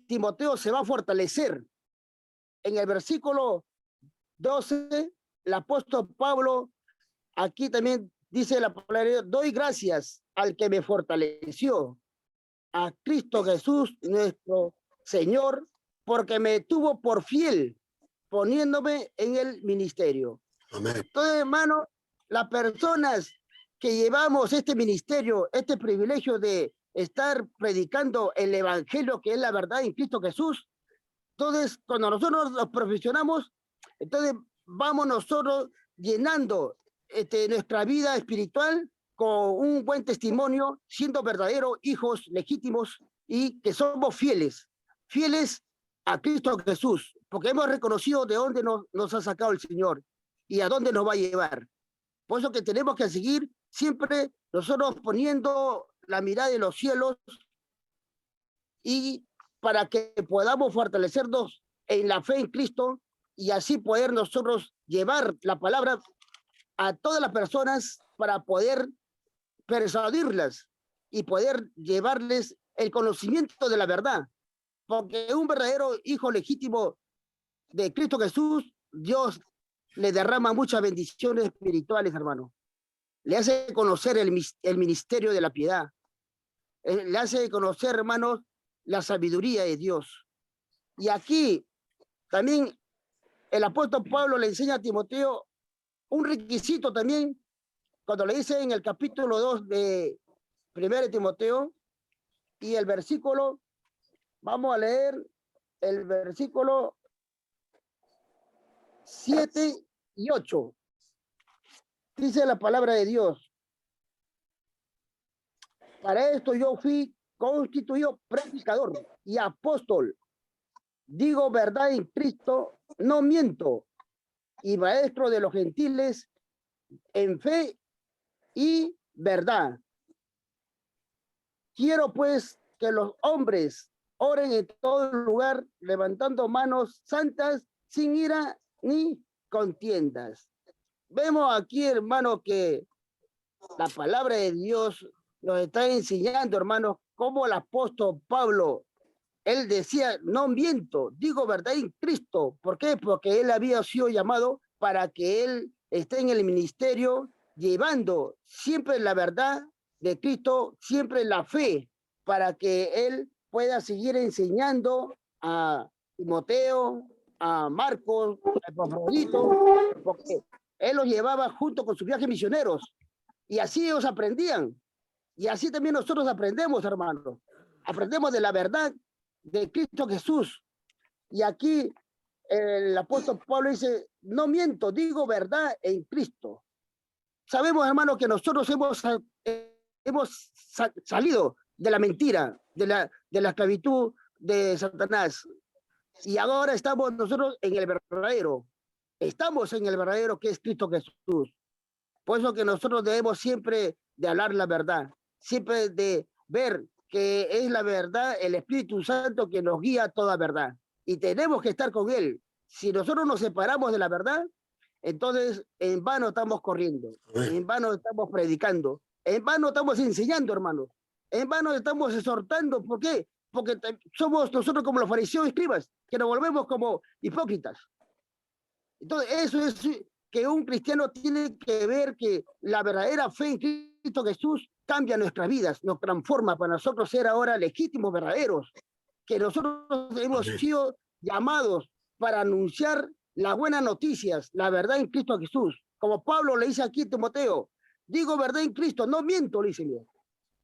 Timoteo se va a fortalecer. En el versículo 12, el apóstol Pablo, aquí también dice la palabra de Dios, doy gracias al que me fortaleció, a Cristo Jesús, nuestro Señor, porque me tuvo por fiel, poniéndome en el ministerio. Amén. Entonces, hermano, las personas que llevamos este ministerio, este privilegio de estar predicando el evangelio, que es la verdad en Cristo Jesús, entonces, cuando nosotros nos profesionamos, entonces vamos nosotros llenando nuestra vida espiritual con un buen testimonio, siendo verdaderos hijos legítimos y que somos fieles a Cristo Jesús, porque hemos reconocido de dónde nos ha sacado el Señor y a dónde nos va a llevar. Por eso que tenemos que seguir siempre nosotros poniendo la mirada en los cielos y para que podamos fortalecernos en la fe en Cristo y así poder nosotros llevar la palabra a todas las personas para poder persuadirlas y poder llevarles el conocimiento de la verdad. Porque un verdadero hijo legítimo de Cristo Jesús, Dios le derrama muchas bendiciones espirituales, hermano. Le hace conocer el ministerio de la piedad. Le hace conocer, hermanos, la sabiduría de Dios. Y aquí también el apóstol Pablo le enseña a Timoteo un requisito también, cuando le dice en el capítulo 2 de 1 Timoteo, y el versículo, vamos a leer el versículo 7 y 8. Dice la palabra de Dios: para esto yo fui constituido predicador y apóstol. Digo verdad en Cristo, no miento, y maestro de los gentiles en fe y verdad. Quiero pues que los hombres oren en todo lugar, levantando manos santas, sin ira ni contiendas. Vemos aquí, hermano, que la palabra de Dios nos está enseñando, hermanos, cómo el apóstol Pablo, él decía, no miento, digo verdad en Cristo. ¿Por qué? Porque él había sido llamado para que él esté en el ministerio, llevando siempre la verdad de Cristo, siempre la fe, para que él pueda seguir enseñando a Timoteo, a Marcos, a Epafrodito, porque él los llevaba junto con sus viajes misioneros, y así ellos aprendían, y así también nosotros aprendemos, hermanos. Aprendemos de la verdad de Cristo Jesús. Y aquí el apóstol Pablo dice, no miento, digo verdad en Cristo. Sabemos, hermanos, que nosotros hemos salido de la mentira, de la esclavitud de Satanás. Y ahora estamos nosotros en el verdadero. Estamos en el verdadero, que es Cristo Jesús. Por eso que nosotros debemos siempre de hablar la verdad. siempre de ver que es la verdad, el Espíritu Santo que nos guía a toda verdad. Y tenemos que estar con Él. Si nosotros nos separamos de la verdad, entonces en vano estamos corriendo, en vano estamos predicando, en vano estamos enseñando, hermanos, en vano estamos exhortando. ¿Por qué? Porque somos nosotros como los fariseos y escribas, que nos volvemos como hipócritas. Entonces, eso es que un cristiano tiene que ver que la verdadera fe en Cristo Jesús cambia nuestras vidas, nos transforma para nosotros ser ahora legítimos, verdaderos, que nosotros hemos sido llamados para anunciar las buenas noticias, la verdad en Cristo Jesús. Como Pablo le dice aquí a Timoteo, digo verdad en Cristo, no miento, le dice Dios.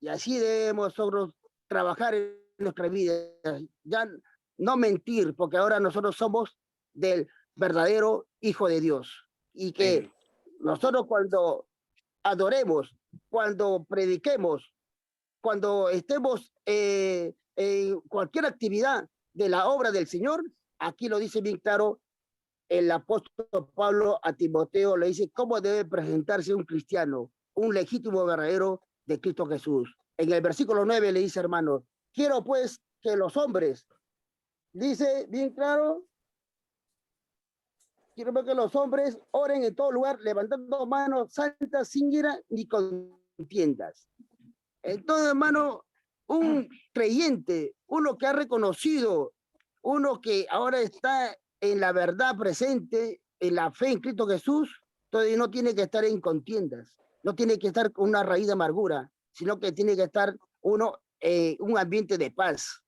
Y así debemos nosotros trabajar en nuestra vida, ya no mentir, porque ahora nosotros somos del verdadero Hijo de Dios. Y que nosotros cuando adoremos, cuando prediquemos, cuando estemos en cualquier actividad de la obra del Señor, aquí lo dice bien claro el apóstol Pablo a Timoteo, le dice cómo debe presentarse un cristiano, un legítimo verdadero de Cristo Jesús. En el versículo 9 le dice, hermanos, quiero pues que los hombres, dice bien claro, quiero ver que los hombres oren en todo lugar, levantando manos santas sin ira ni contiendas. Entonces, hermano, un creyente, uno que ha reconocido, uno que ahora está en la verdad presente, en la fe en Cristo Jesús, entonces no tiene que estar en contiendas, no tiene que estar con una raíz de amargura, sino que tiene que estar uno en un ambiente de paz,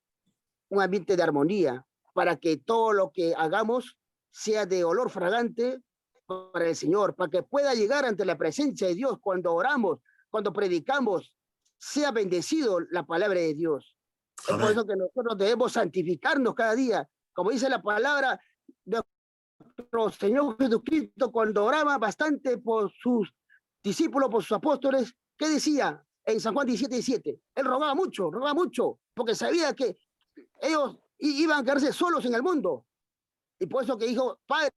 un ambiente de armonía, para que todo lo que hagamos sea de olor fragante para el Señor, para que pueda llegar ante la presencia de Dios cuando oramos, cuando predicamos, sea bendecido la palabra de Dios. Es por eso que nosotros debemos santificarnos cada día. Como dice la palabra, nuestro Señor Jesucristo, cuando oraba bastante por sus discípulos, por sus apóstoles, ¿qué decía? En San Juan 17:7, él rogaba mucho, porque sabía que ellos iban a quedarse solos en el mundo. Y por eso que dijo, Padre,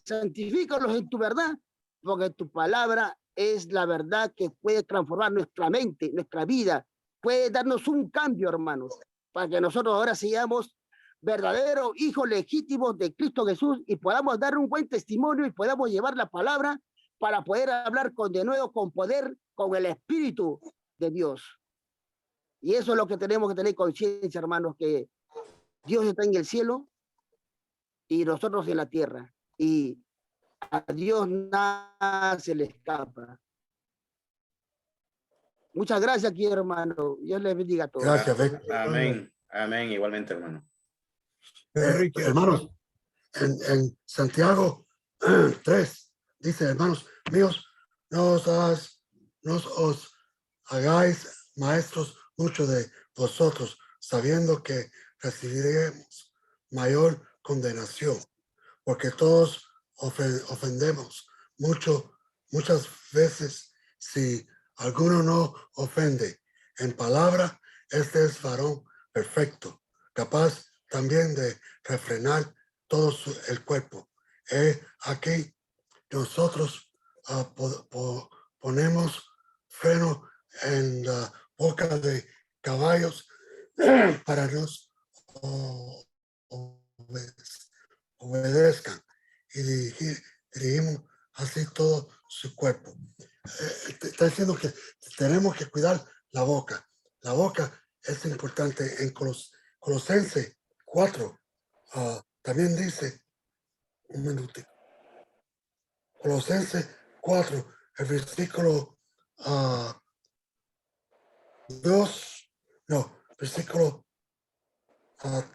santifícalos en tu verdad, porque tu palabra es la verdad que puede transformar nuestra mente, nuestra vida, puede darnos un cambio, hermanos, para que nosotros ahora seamos verdaderos hijos legítimos de Cristo Jesús y podamos dar un buen testimonio y podamos llevar la palabra para poder hablar de nuevo con poder, con el Espíritu de Dios. Y eso es lo que tenemos que tener conciencia, hermanos, que Dios está en el cielo y nosotros en la tierra. Y a Dios nada se le escapa. Muchas gracias aquí, hermano. Dios les bendiga a todos. Gracias, Víctor. Amén. Amén. Igualmente, hermano. Hermanos, en Santiago 3 dice, hermanos míos, no os hagáis maestros muchos de vosotros, sabiendo que recibiremos mayor condenación, porque todos ofendemos muchas veces. Si alguno no ofende en palabra, este es varón perfecto, capaz también de refrenar todo el cuerpo. Aquí nosotros ponemos freno en la boca de caballos para nos obedezcan y dirigimos así todo su cuerpo. Está diciendo que tenemos que cuidar la boca. La boca es importante. En Colosenses 4 también dice, un minuto, Colosenses 4, el versículo versículo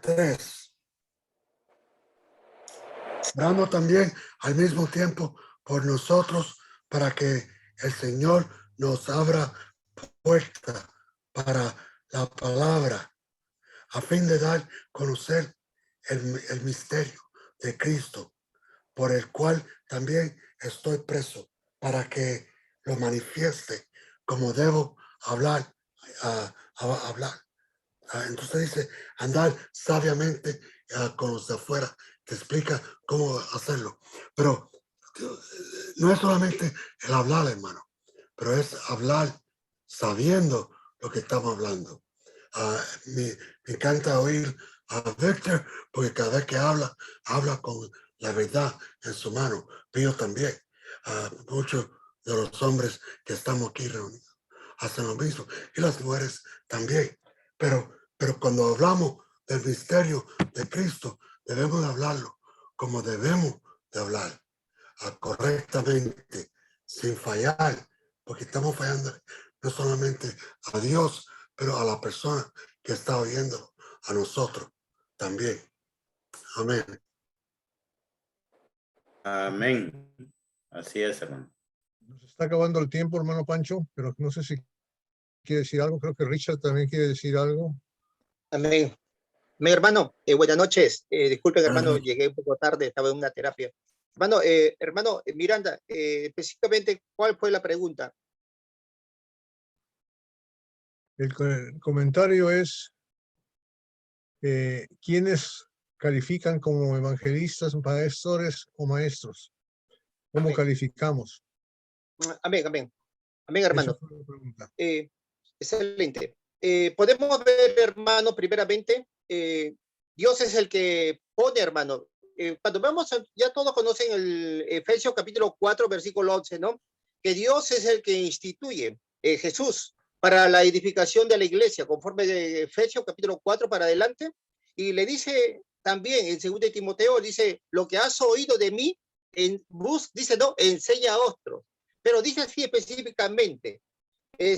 3. Orando también al mismo tiempo por nosotros, para que el Señor nos abra puerta para la palabra, a fin de dar a conocer el misterio de Cristo, por el cual también estoy preso, para que lo manifieste como debo hablar. Entonces dice, andar sabiamente con los de afuera. Te explica cómo hacerlo. Pero no es solamente el hablar, hermano, pero es hablar sabiendo lo que estamos hablando. Me encanta oír a Víctor, porque cada vez que habla con la verdad en su mano. Pero también, muchos de los hombres que estamos aquí reunidos hacen lo mismo, y las mujeres también. Pero cuando hablamos del misterio de Cristo, debemos de hablarlo como debemos de hablar, correctamente, sin fallar, porque estamos fallando no solamente a Dios, pero a la persona que está oyendo, a nosotros también. Amén. Amén. Así es, hermano. Nos está acabando el tiempo, hermano Pancho, pero no sé si quiere decir algo. Creo que Richard también quiere decir algo. Amén. Mi hermano, buenas noches. Disculpen, hermano, Buenas noches. llegué un poco tarde, estaba en una terapia. Hermano Miranda, específicamente, ¿cuál fue la pregunta? El comentario es, ¿quiénes califican como evangelistas, pastores o maestros? ¿Cómo Amén. calificamos? Amén, amén. Amén, Esa hermano. fue la pregunta. Excelente. Podemos ver, hermano, primeramente, Dios es el que pone, hermano. Cuando vemos, ya todos conocen el Efesios capítulo 4, versículo 11, ¿no? Que Dios es el que instituye, Jesús, para la edificación de la iglesia, conforme de Efesios capítulo 4 para adelante. Y le dice también en 2 de Timoteo, dice, lo que has oído de mí, dice, no, enseña a otros. Pero dice así específicamente,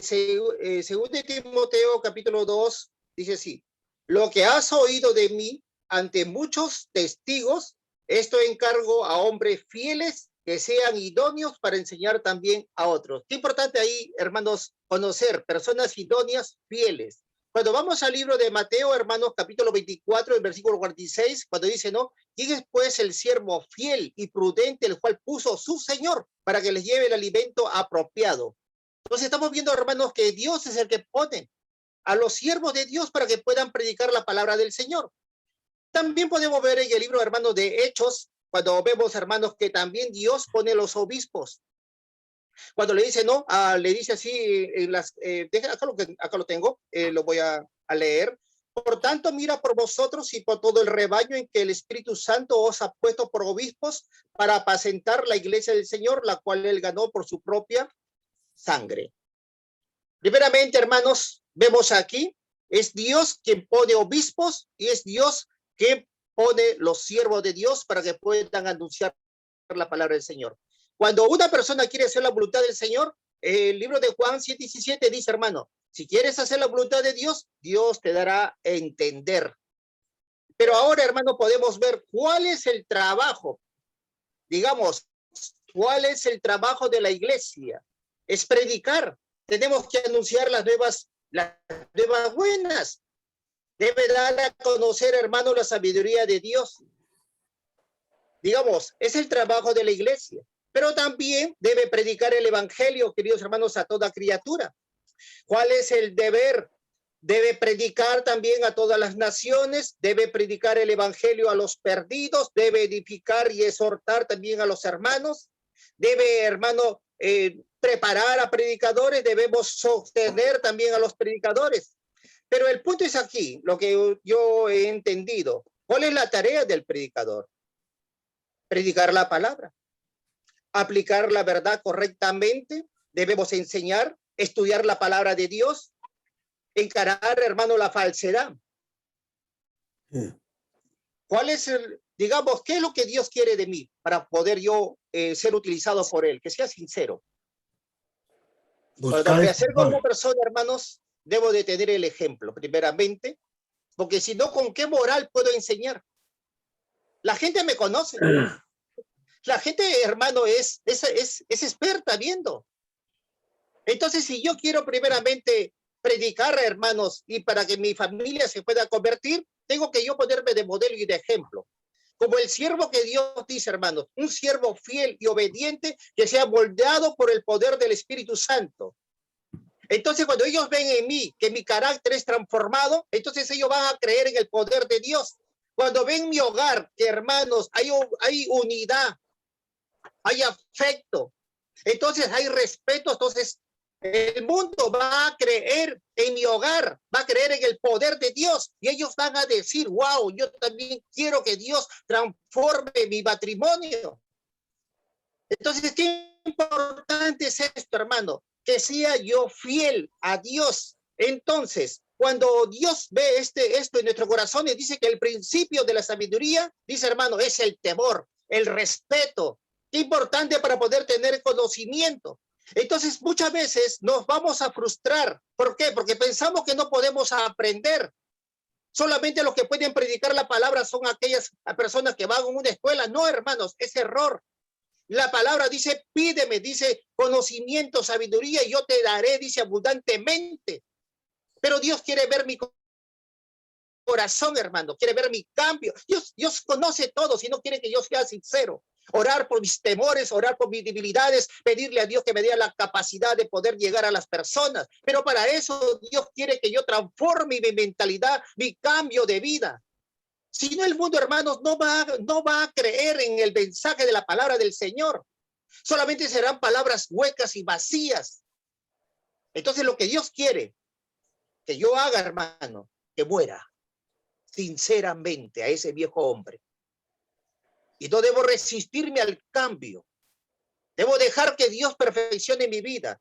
según de Timoteo capítulo 2, dice así, lo que has oído de mí ante muchos testigos, esto encargo a hombres fieles que sean idóneos para enseñar también a otros. Qué importante ahí, hermanos, conocer personas idóneas, fieles. Cuando vamos al libro de Mateo, hermanos, capítulo 24, el versículo 46, cuando dice, ¿no? ¿Quién es pues el siervo fiel y prudente, el cual puso su Señor para que les lleve el alimento apropiado? Entonces estamos viendo, hermanos, que Dios es el que pone a los siervos de Dios para que puedan predicar la palabra del Señor. También podemos ver en el libro, hermanos, de Hechos, cuando vemos, hermanos, que también Dios pone los obispos. Cuando le dice, no, le dice así, acá lo tengo, lo voy a leer. Por tanto, mira por vosotros y por todo el rebaño en que el Espíritu Santo os ha puesto por obispos para apacentar la iglesia del Señor, la cual él ganó por su propia sangre. Primeramente, hermanos, vemos aquí, es Dios quien pone obispos y es Dios quien pone los siervos de Dios para que puedan anunciar la palabra del Señor. Cuando una persona quiere hacer la voluntad del Señor, el libro de Juan 7:17 dice, hermano, si quieres hacer la voluntad de Dios, Dios te dará a entender. Pero ahora, hermano, podemos ver cuál es el trabajo, digamos, cuál es el trabajo de la iglesia. Es predicar. Tenemos que anunciar las nuevas buenas. Debe dar a conocer, hermano, la sabiduría de Dios. Digamos, es el trabajo de la iglesia. Pero también debe predicar el evangelio, queridos hermanos, a toda criatura. ¿Cuál es el deber? Debe predicar también a todas las naciones, debe predicar el evangelio a los perdidos, debe edificar y exhortar también a los hermanos, debe, hermano, preparar a predicadores, debemos sostener también a los predicadores. Pero el punto es aquí, lo que yo he entendido. ¿Cuál es la tarea del predicador? Predicar la palabra, aplicar la verdad correctamente, debemos enseñar, estudiar la palabra de Dios, encarar, hermano, la falsedad. ¿Cuál es digamos, qué es lo que Dios quiere de mí para poder yo ser utilizado por él? Que sea sincero. Cuando me acerco a una persona, hermanos, debo de tener el ejemplo, primeramente, porque si no, ¿con qué moral puedo enseñar? La gente me conoce. La gente, hermano, es experta viendo. Entonces, si yo quiero primeramente predicar, hermanos, y para que mi familia se pueda convertir, tengo que yo ponerme de modelo y de ejemplo. Como el siervo que Dios dice, hermanos, un siervo fiel y obediente que sea moldeado por el poder del Espíritu Santo. Entonces, cuando ellos ven en mí que mi carácter es transformado, entonces ellos van a creer en el poder de Dios. Cuando ven mi hogar, que hermanos, hay unidad, hay afecto, entonces hay respeto, entonces El mundo va a creer en mi hogar, va a creer en el poder de Dios y ellos van a decir, wow, yo también quiero que Dios transforme mi matrimonio. Entonces, qué importante es esto, hermano, que sea yo fiel a Dios. Entonces, cuando Dios ve esto en nuestros corazones, dice que el principio de la sabiduría, dice hermano, es el temor, el respeto. Qué importante para poder tener conocimiento. Entonces, muchas veces nos vamos a frustrar. ¿Por qué? Porque pensamos que no podemos aprender. Solamente los que pueden predicar la palabra son aquellas personas que van a una escuela. No, hermanos, es error. La palabra dice, pídeme, dice, conocimiento, sabiduría, y yo te daré, dice, abundantemente. Pero Dios quiere ver mi corazón, hermano, quiere ver mi cambio. Dios conoce todo, si no quiere que yo sea sincero. Orar por mis temores, orar por mis debilidades, pedirle a Dios que me dé la capacidad de poder llegar a las personas. Pero para eso Dios quiere que yo transforme mi mentalidad, mi cambio de vida. Si no, el mundo, hermanos, no va a creer en el mensaje de la palabra del Señor. Solamente serán palabras huecas y vacías. Entonces, lo que Dios quiere que yo haga, hermano, que muera sinceramente a ese viejo hombre. Y no debo resistirme al cambio. Debo dejar que Dios perfeccione mi vida.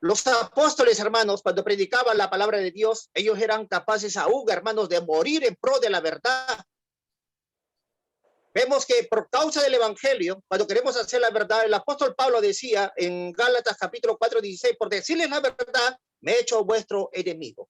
Los apóstoles, hermanos, cuando predicaban la palabra de Dios, ellos eran capaces aún, hermanos, de morir en pro de la verdad. Vemos que por causa del evangelio, cuando queremos hacer la verdad, el apóstol Pablo decía en Gálatas capítulo 4:16, por decirles la verdad, me he hecho vuestro enemigo.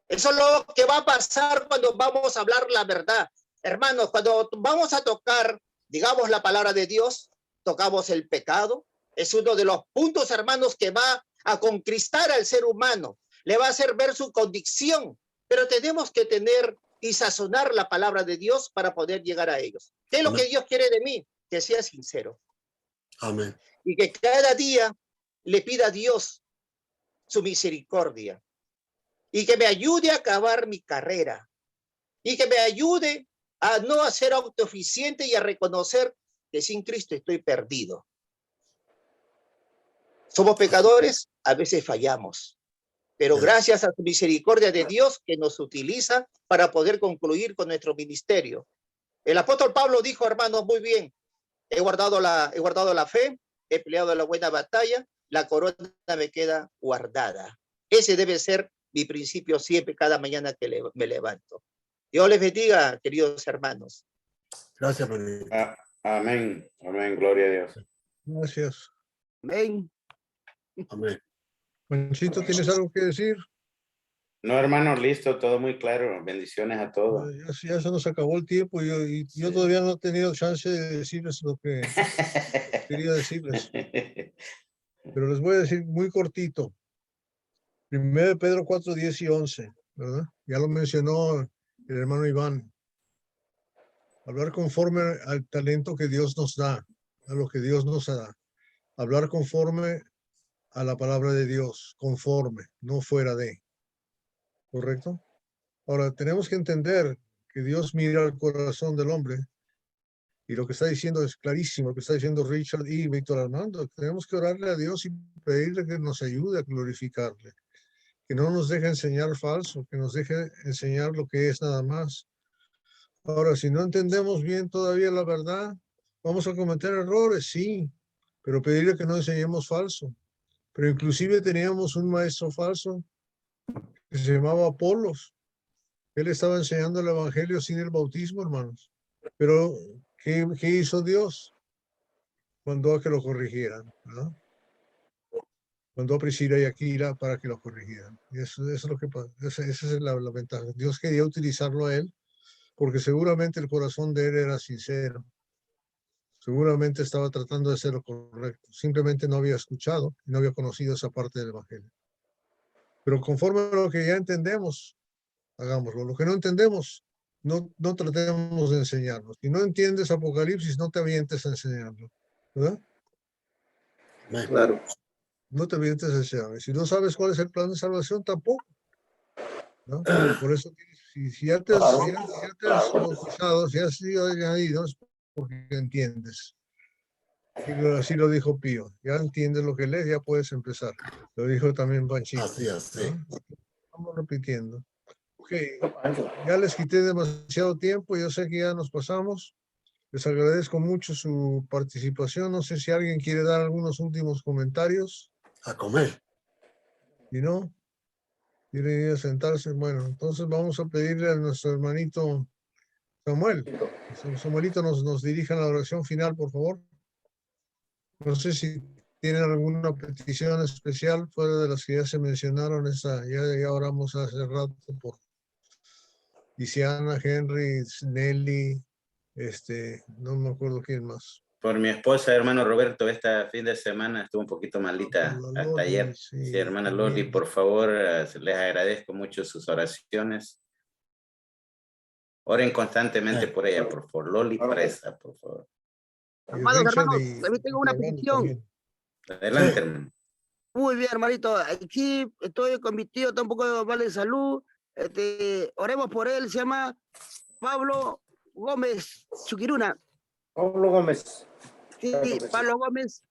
Eso es lo que va a pasar cuando vamos a hablar la verdad. Hermanos, cuando vamos a tocar, digamos, la palabra de Dios, tocamos el pecado. Es uno de los puntos, hermanos, que va a conquistar al ser humano. Le va a hacer ver su condición. Pero tenemos que tener y sazonar la palabra de Dios para poder llegar a ellos. ¿Qué es lo que Dios quiere de mí? Que sea sincero. Amén. Y que cada día le pida a Dios su misericordia. Y que me ayude a acabar mi carrera. Y que me ayude a no ser autoeficiente y a reconocer que sin Cristo estoy perdido. Somos pecadores, a veces fallamos. Pero gracias a su misericordia de Dios que nos utiliza para poder concluir con nuestro ministerio. El apóstol Pablo dijo, hermanos, muy bien, he guardado la fe, he peleado la buena batalla, la corona me queda guardada. Ese debe ser mi principio siempre, cada mañana que me levanto. Dios les bendiga, queridos hermanos. Gracias, Benito. Amén. Amén. Gloria a Dios. Gracias. Amén. Amén. Panchito, ¿tienes algo que decir? No, hermano, listo, todo muy claro. Bendiciones a todos. Ya se nos acabó el tiempo y yo todavía no he tenido chance de decirles lo que quería decirles. Pero les voy a decir muy cortito. 1 Pedro 4, 10 y 11, ¿verdad? Ya lo mencionó el hermano Iván. Hablar conforme al talento que Dios nos da, a lo que Dios nos da. Hablar conforme a la palabra de Dios, conforme, no fuera de. ¿Correcto? Ahora, tenemos que entender que Dios mira al corazón del hombre y lo que está diciendo es clarísimo, lo que está diciendo Richard y Víctor Armando. Tenemos que orarle a Dios y pedirle que nos ayude a glorificarle, que no nos deje enseñar falso, que nos deje enseñar lo que es nada más. Ahora, si no entendemos bien todavía la verdad, vamos a cometer errores, sí, pero pedirle que no enseñemos falso. Pero inclusive teníamos un maestro falso que se llamaba Apolos. Él estaba enseñando el evangelio sin el bautismo, hermanos. Pero, ¿qué hizo Dios? Mandó a que lo corrigieran, ¿verdad? Mandó a Priscila y Aquila para que lo corrigieran. Y eso es lo que pasa. Esa es la ventaja. Dios quería utilizarlo a él porque seguramente el corazón de él era sincero. Seguramente estaba tratando de hacer lo correcto. Simplemente no había escuchado y no había conocido esa parte del evangelio. Pero conforme a lo que ya entendemos, hagámoslo. Lo que no entendemos, no tratemos de enseñarlo. Si no entiendes Apocalipsis, no te avientes a enseñarlo. ¿Verdad? Claro. No te avientes a enseñarlo. Si no sabes cuál es el plan de salvación, tampoco. ¿No? Por eso, si ya te has bautizado, si has sido añadido, es porque entiendes. Así lo dijo Pío. Ya entiendes lo que lees, ya puedes empezar. Lo dijo también Panchito. Así, así. ¿no? Vamos repitiendo. Ok, ya les quité demasiado tiempo, yo sé que ya nos pasamos. Les agradezco mucho su participación. No sé si alguien quiere dar algunos últimos comentarios. A comer. Si no, quieren ir a sentarse. Bueno, entonces vamos a pedirle a nuestro hermanito Samuel. Samuelito nos dirija a la oración final, por favor. No sé si tienen alguna petición especial fuera de las que ya se mencionaron. Ya oramos hace rato por Luciana, Henry, Nelly, no me acuerdo quién más. Por mi esposa, hermano Roberto, este fin de semana estuvo un poquito malita Por la hasta Loli, ayer. sí, Sí, hermana también. Loli, por favor, les agradezco mucho sus oraciones. Oren constantemente por ella, por favor. Loli presa, por favor. Y Hermanos, Richard hermanos, también tengo una Hermano petición. también. Adelante, Sí. hermano. Muy bien, hermanito. Aquí estoy con mi tío, está un poco mal de salud. Oremos por él. Se llama Pablo Gómez Chuquiruna. Pablo Gómez. Sí, Claro que sí. Pablo Gómez.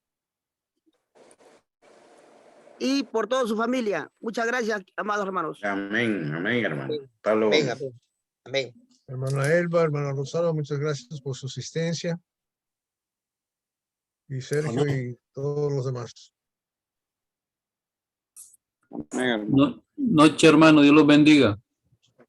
Y por toda su familia. Muchas gracias, amados hermanos. Amén, amén, hermano. Pablo Venga, Gómez. amén. Hermana Elba, hermana Rosario, muchas gracias por su asistencia. Y Sergio Amén. y todos los demás. Amén, hermano. Noche, hermano, Dios los bendiga.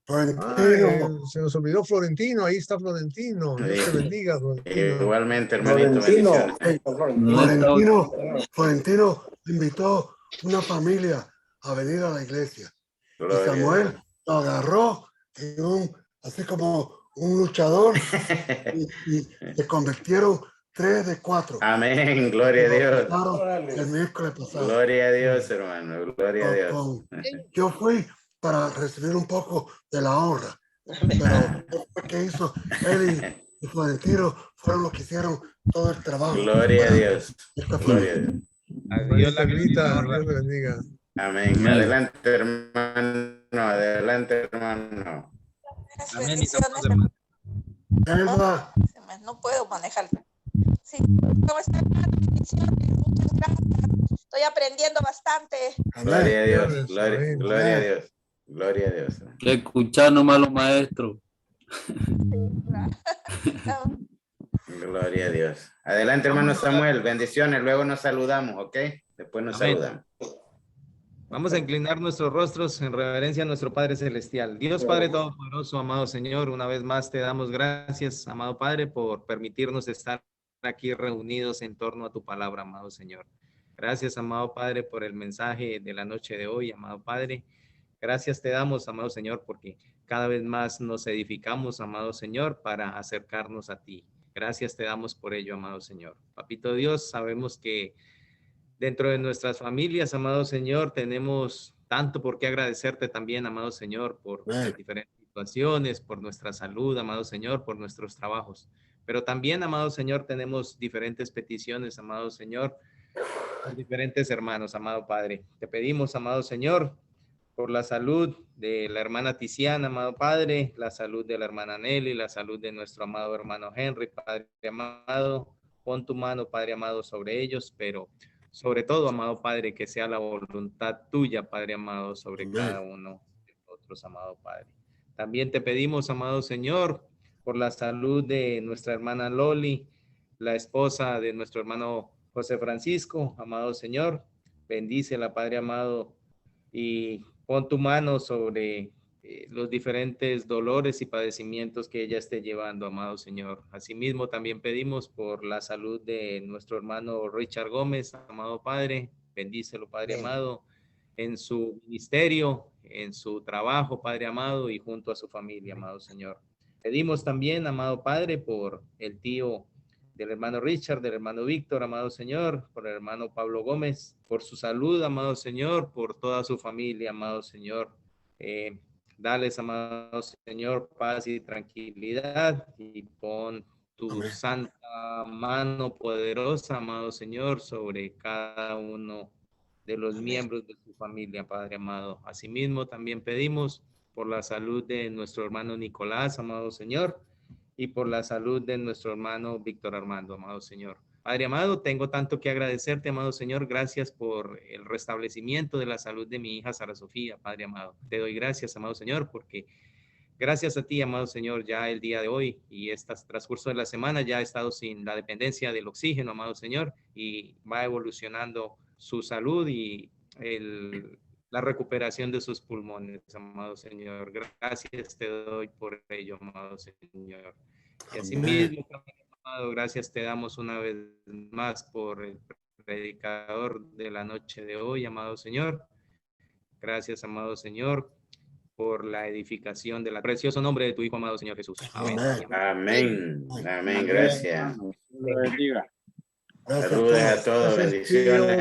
Florentino. Se nos olvidó Florentino, ahí está Florentino. Dios te bendiga, Florentino. Igualmente, hermanito, Florentino. bendiciones. No he estado- Florentino invitó una familia a venir a la iglesia. Y Gloria a Samuel lo agarró así como un luchador y se convirtieron 3 de 4. Amén, gloria a Dios. El miércoles pasado. Gloria a Dios, hermano. Gloria a Dios. Yo fui para recibir un poco de la honra, pero lo que hizo él y Florentino fueron los que hicieron todo el trabajo. Gloria a para Dios. esta Gloria a familia. Dios. A Dios la Grita, gloria y honra. Dios le bendiga. Amén. Amén. Adelante, hermano. Adelante, hermano. Amén, mis amados hermanos. Elba, No puedo manejar. Sí, ¿cómo está? Bendiciones, muchas gracias. Estoy aprendiendo bastante. Gloria a Dios. Amén. Gloria, gloria a Dios. Gloria a Dios. Que escuchar nomás los maestros. Gloria a Dios. Adelante, hermano Samuel. Bendiciones. Luego nos saludamos, ¿ok? Después nos Amén. saludamos. Vamos a inclinar nuestros rostros en reverencia a nuestro Padre Celestial. Dios Padre Todopoderoso, amado Señor, una vez más te damos gracias, amado Padre, por permitirnos estar aquí reunidos en torno a tu palabra, amado Señor. Gracias, amado Padre, por el mensaje de la noche de hoy, amado Padre. Gracias te damos, amado Señor, porque cada vez más nos edificamos, amado Señor, para acercarnos a ti. Gracias te damos por ello, amado Señor. Papito Dios, sabemos que dentro de nuestras familias, amado Señor, tenemos tanto por qué agradecerte también, amado Señor, por las diferentes situaciones, por nuestra salud, amado Señor, por nuestros trabajos. Pero también, amado Señor, tenemos diferentes peticiones, amado Señor, por diferentes hermanos, amado Padre. Te pedimos, amado Señor, por la salud de la hermana Tiziana, amado Padre, la salud de la hermana Nelly, la salud de nuestro amado hermano Henry, Padre amado. Pon tu mano, Padre amado, sobre ellos, pero sobre todo, amado Padre, que sea la voluntad tuya, Padre amado, sobre cada uno de nosotros, amado Padre. También te pedimos, amado Señor, por la salud de nuestra hermana Loli, la esposa de nuestro hermano José Francisco, amado Señor, bendícela, Padre amado, y pon tu mano sobre los diferentes dolores y padecimientos que ella esté llevando, amado Señor. Asimismo, también pedimos por la salud de nuestro hermano Richard Gómez, amado Padre. Bendícelo, Padre amado, en su ministerio, en su trabajo, Padre amado, y junto a su familia, amado Señor. Pedimos también, amado Padre, por el tío del hermano Richard, del hermano Víctor, amado Señor, por el hermano Pablo Gómez, por su salud, amado Señor, por toda su familia, amado Señor. Dales, amado Señor, paz y tranquilidad, y pon tu santa mano poderosa, amado Señor, sobre cada uno de los miembros de su familia, Padre amado. Asimismo, también pedimos por la salud de nuestro hermano Nicolás, amado Señor, y por la salud de nuestro hermano Víctor Armando, amado Señor. Padre amado, tengo tanto que agradecerte, amado Señor. Gracias por el restablecimiento de la salud de mi hija Sara Sofía, Padre amado. Te doy gracias, amado Señor, porque gracias a ti, amado Señor, ya el día de hoy y este transcurso de la semana ya ha estado sin la dependencia del oxígeno, amado Señor, y va evolucionando su salud y la recuperación de sus pulmones, amado Señor. Gracias te doy por ello, amado Señor. Y así mismo, amado, gracias te damos una vez más por el predicador de la noche de hoy, amado Señor. Gracias, amado Señor, por la edificación del precioso nombre de tu Hijo, amado Señor Jesús. Amén. Amén. Amén. Gracias. Saludos a todos. Bendiciones.